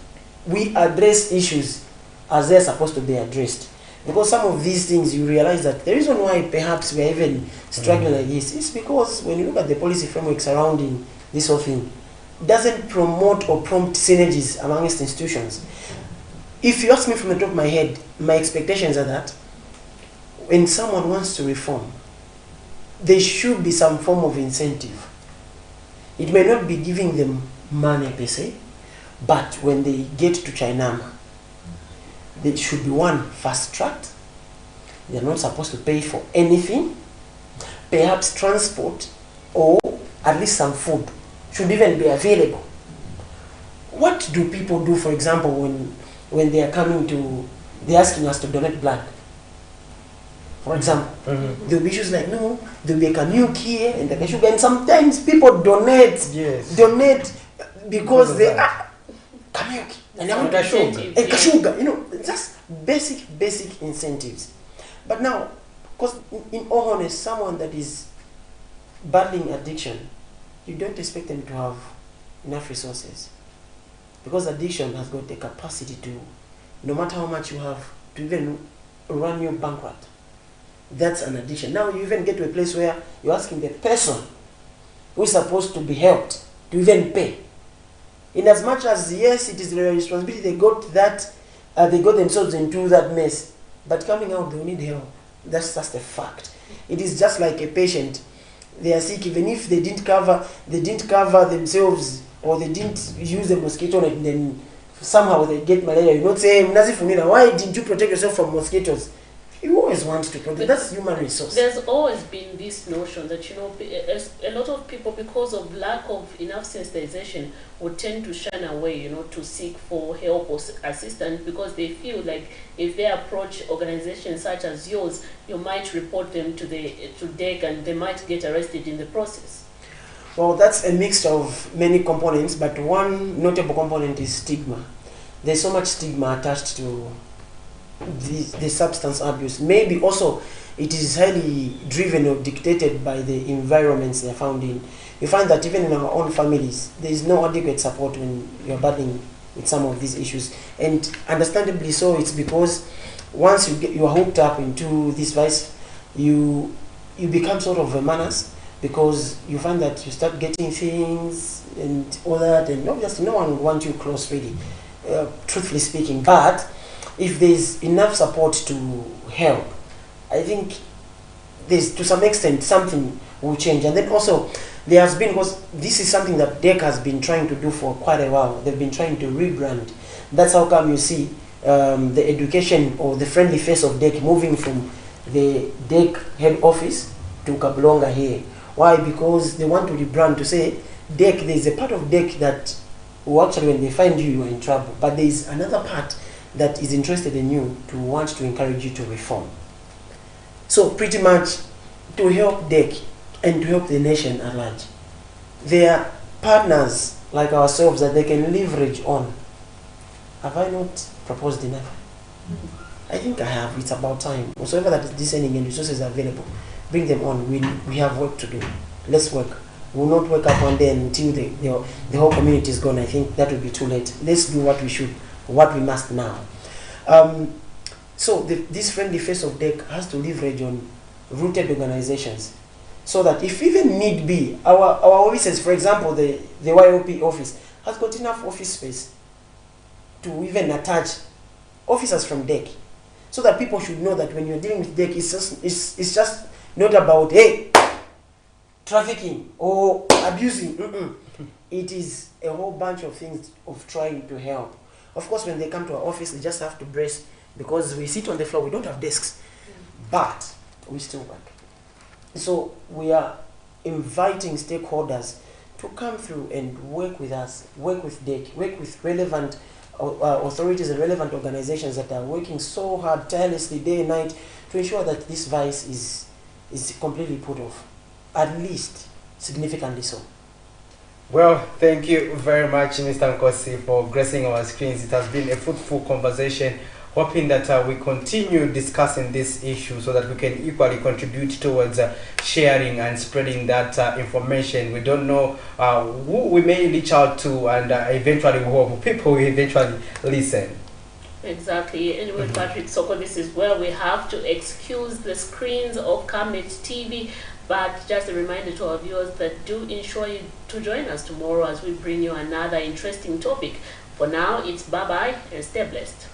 we address issues as they're supposed to be addressed. Because some of these things, you realize that the reason why perhaps we're even struggling like this is because when you look at the policy framework surrounding this whole thing, it doesn't promote or prompt synergies amongst institutions. If you ask me from the top of my head, my expectations are that when someone wants to reform, there should be some form of incentive. It may not be giving them money per se, but when they get to Chainama, there should be one fast-tracked. They're not supposed to pay for anything. Perhaps transport or at least some food should even be available. What do people do, for example, when they are coming to, they're asking us to donate blood? For example, there'll be issues like, no, there'll be a Camnet here and a sugar, and sometimes people donate because they are Camnet and they want to show a sugar, you know, just basic incentives. But now, because in all honesty, someone that is battling addiction, you don't expect them to have enough resources, because addiction has got the capacity to, no matter how much you have, to even run you bankrupt. That's an addiction. Now you even get to a place where you're asking the person who is supposed to be helped to even pay. In as much as, yes, it is their responsibility, they got that, they got themselves into that mess, but coming out, they need help. That's just a fact. It is just like a patient. They are sick, even if they didn't cover themselves, or they didn't use the mosquito net, then somehow they get malaria. You don't say, why didn't you protect yourself from mosquitoes? You always want to protect. That's human resource. There's always been this notion that, you know, a lot of people, because of lack of enough sensitization, would tend to shun away, you know, to seek for help or assistance, because they feel like if they approach organizations such as yours, you might report them to DEC and they might get arrested in the process. Well, that's a mixture of many components, but one notable component is stigma. There's so much stigma attached to the substance abuse. Maybe also it is highly driven or dictated by the environments they are found in. You find that even in our own families, there is no adequate support when you're battling with some of these issues. And understandably so, it's because once you are hooked up into this vice, you become sort of a menace, because you find that you start getting things and all that, and obviously no one would want you close, really, truthfully speaking. But if there's enough support to help, I think there's, to some extent, something will change. And then also, there has been, because this is something that DEC has been trying to do for quite a while. They've been trying to rebrand. That's how come you see the education or the friendly face of DEC moving from the DEC head office to Kabulonga here. Why? Because they want to rebrand, to say, DEC, there's a part of DEC that will actually, when they find you, you are in trouble. But there's another part that is interested in you, to want to encourage you to reform. So pretty much to help DEC and to help the nation at large, there are partners like ourselves that they can leverage on. Have I not proposed enough? I think I have. It's about time. Whatsoever that is discerning and resources are available, bring them on. We have work to do. Let's work. We will not wake up one day until the whole community is gone. I think that will be too late. Let's do what we should, what we must now. So this friendly face of DEC has to leverage on rooted organizations, so that if even need be, our offices, for example, the YOP office has got enough office space to even attach officers from DEC, so that people should know that when you're dealing with DEC, it's just not about, hey, trafficking or abusing. It is a whole bunch of things of trying to help. Of course, when they come to our office, they just have to brace, because we sit on the floor, we don't have desks, but we still work. So we are inviting stakeholders to come through and work with us, work with DEC, work with relevant authorities and relevant organizations that are working so hard, tirelessly, day and night, to ensure that this vice is completely put off, at least significantly so. Well, thank you very much, Mr. Nkosi, for gracing our screens. It has been a fruitful conversation. Hoping that we continue discussing this issue so that we can equally contribute towards sharing and spreading that information. We don't know who we may reach out to, and eventually we hope people will eventually listen. Exactly. Anyway, Patrick Soko, this is where we have to excuse the screens of Camnet TV. But just a reminder to our viewers that do ensure you to join us tomorrow as we bring you another interesting topic. For now, it's bye-bye and stay blessed.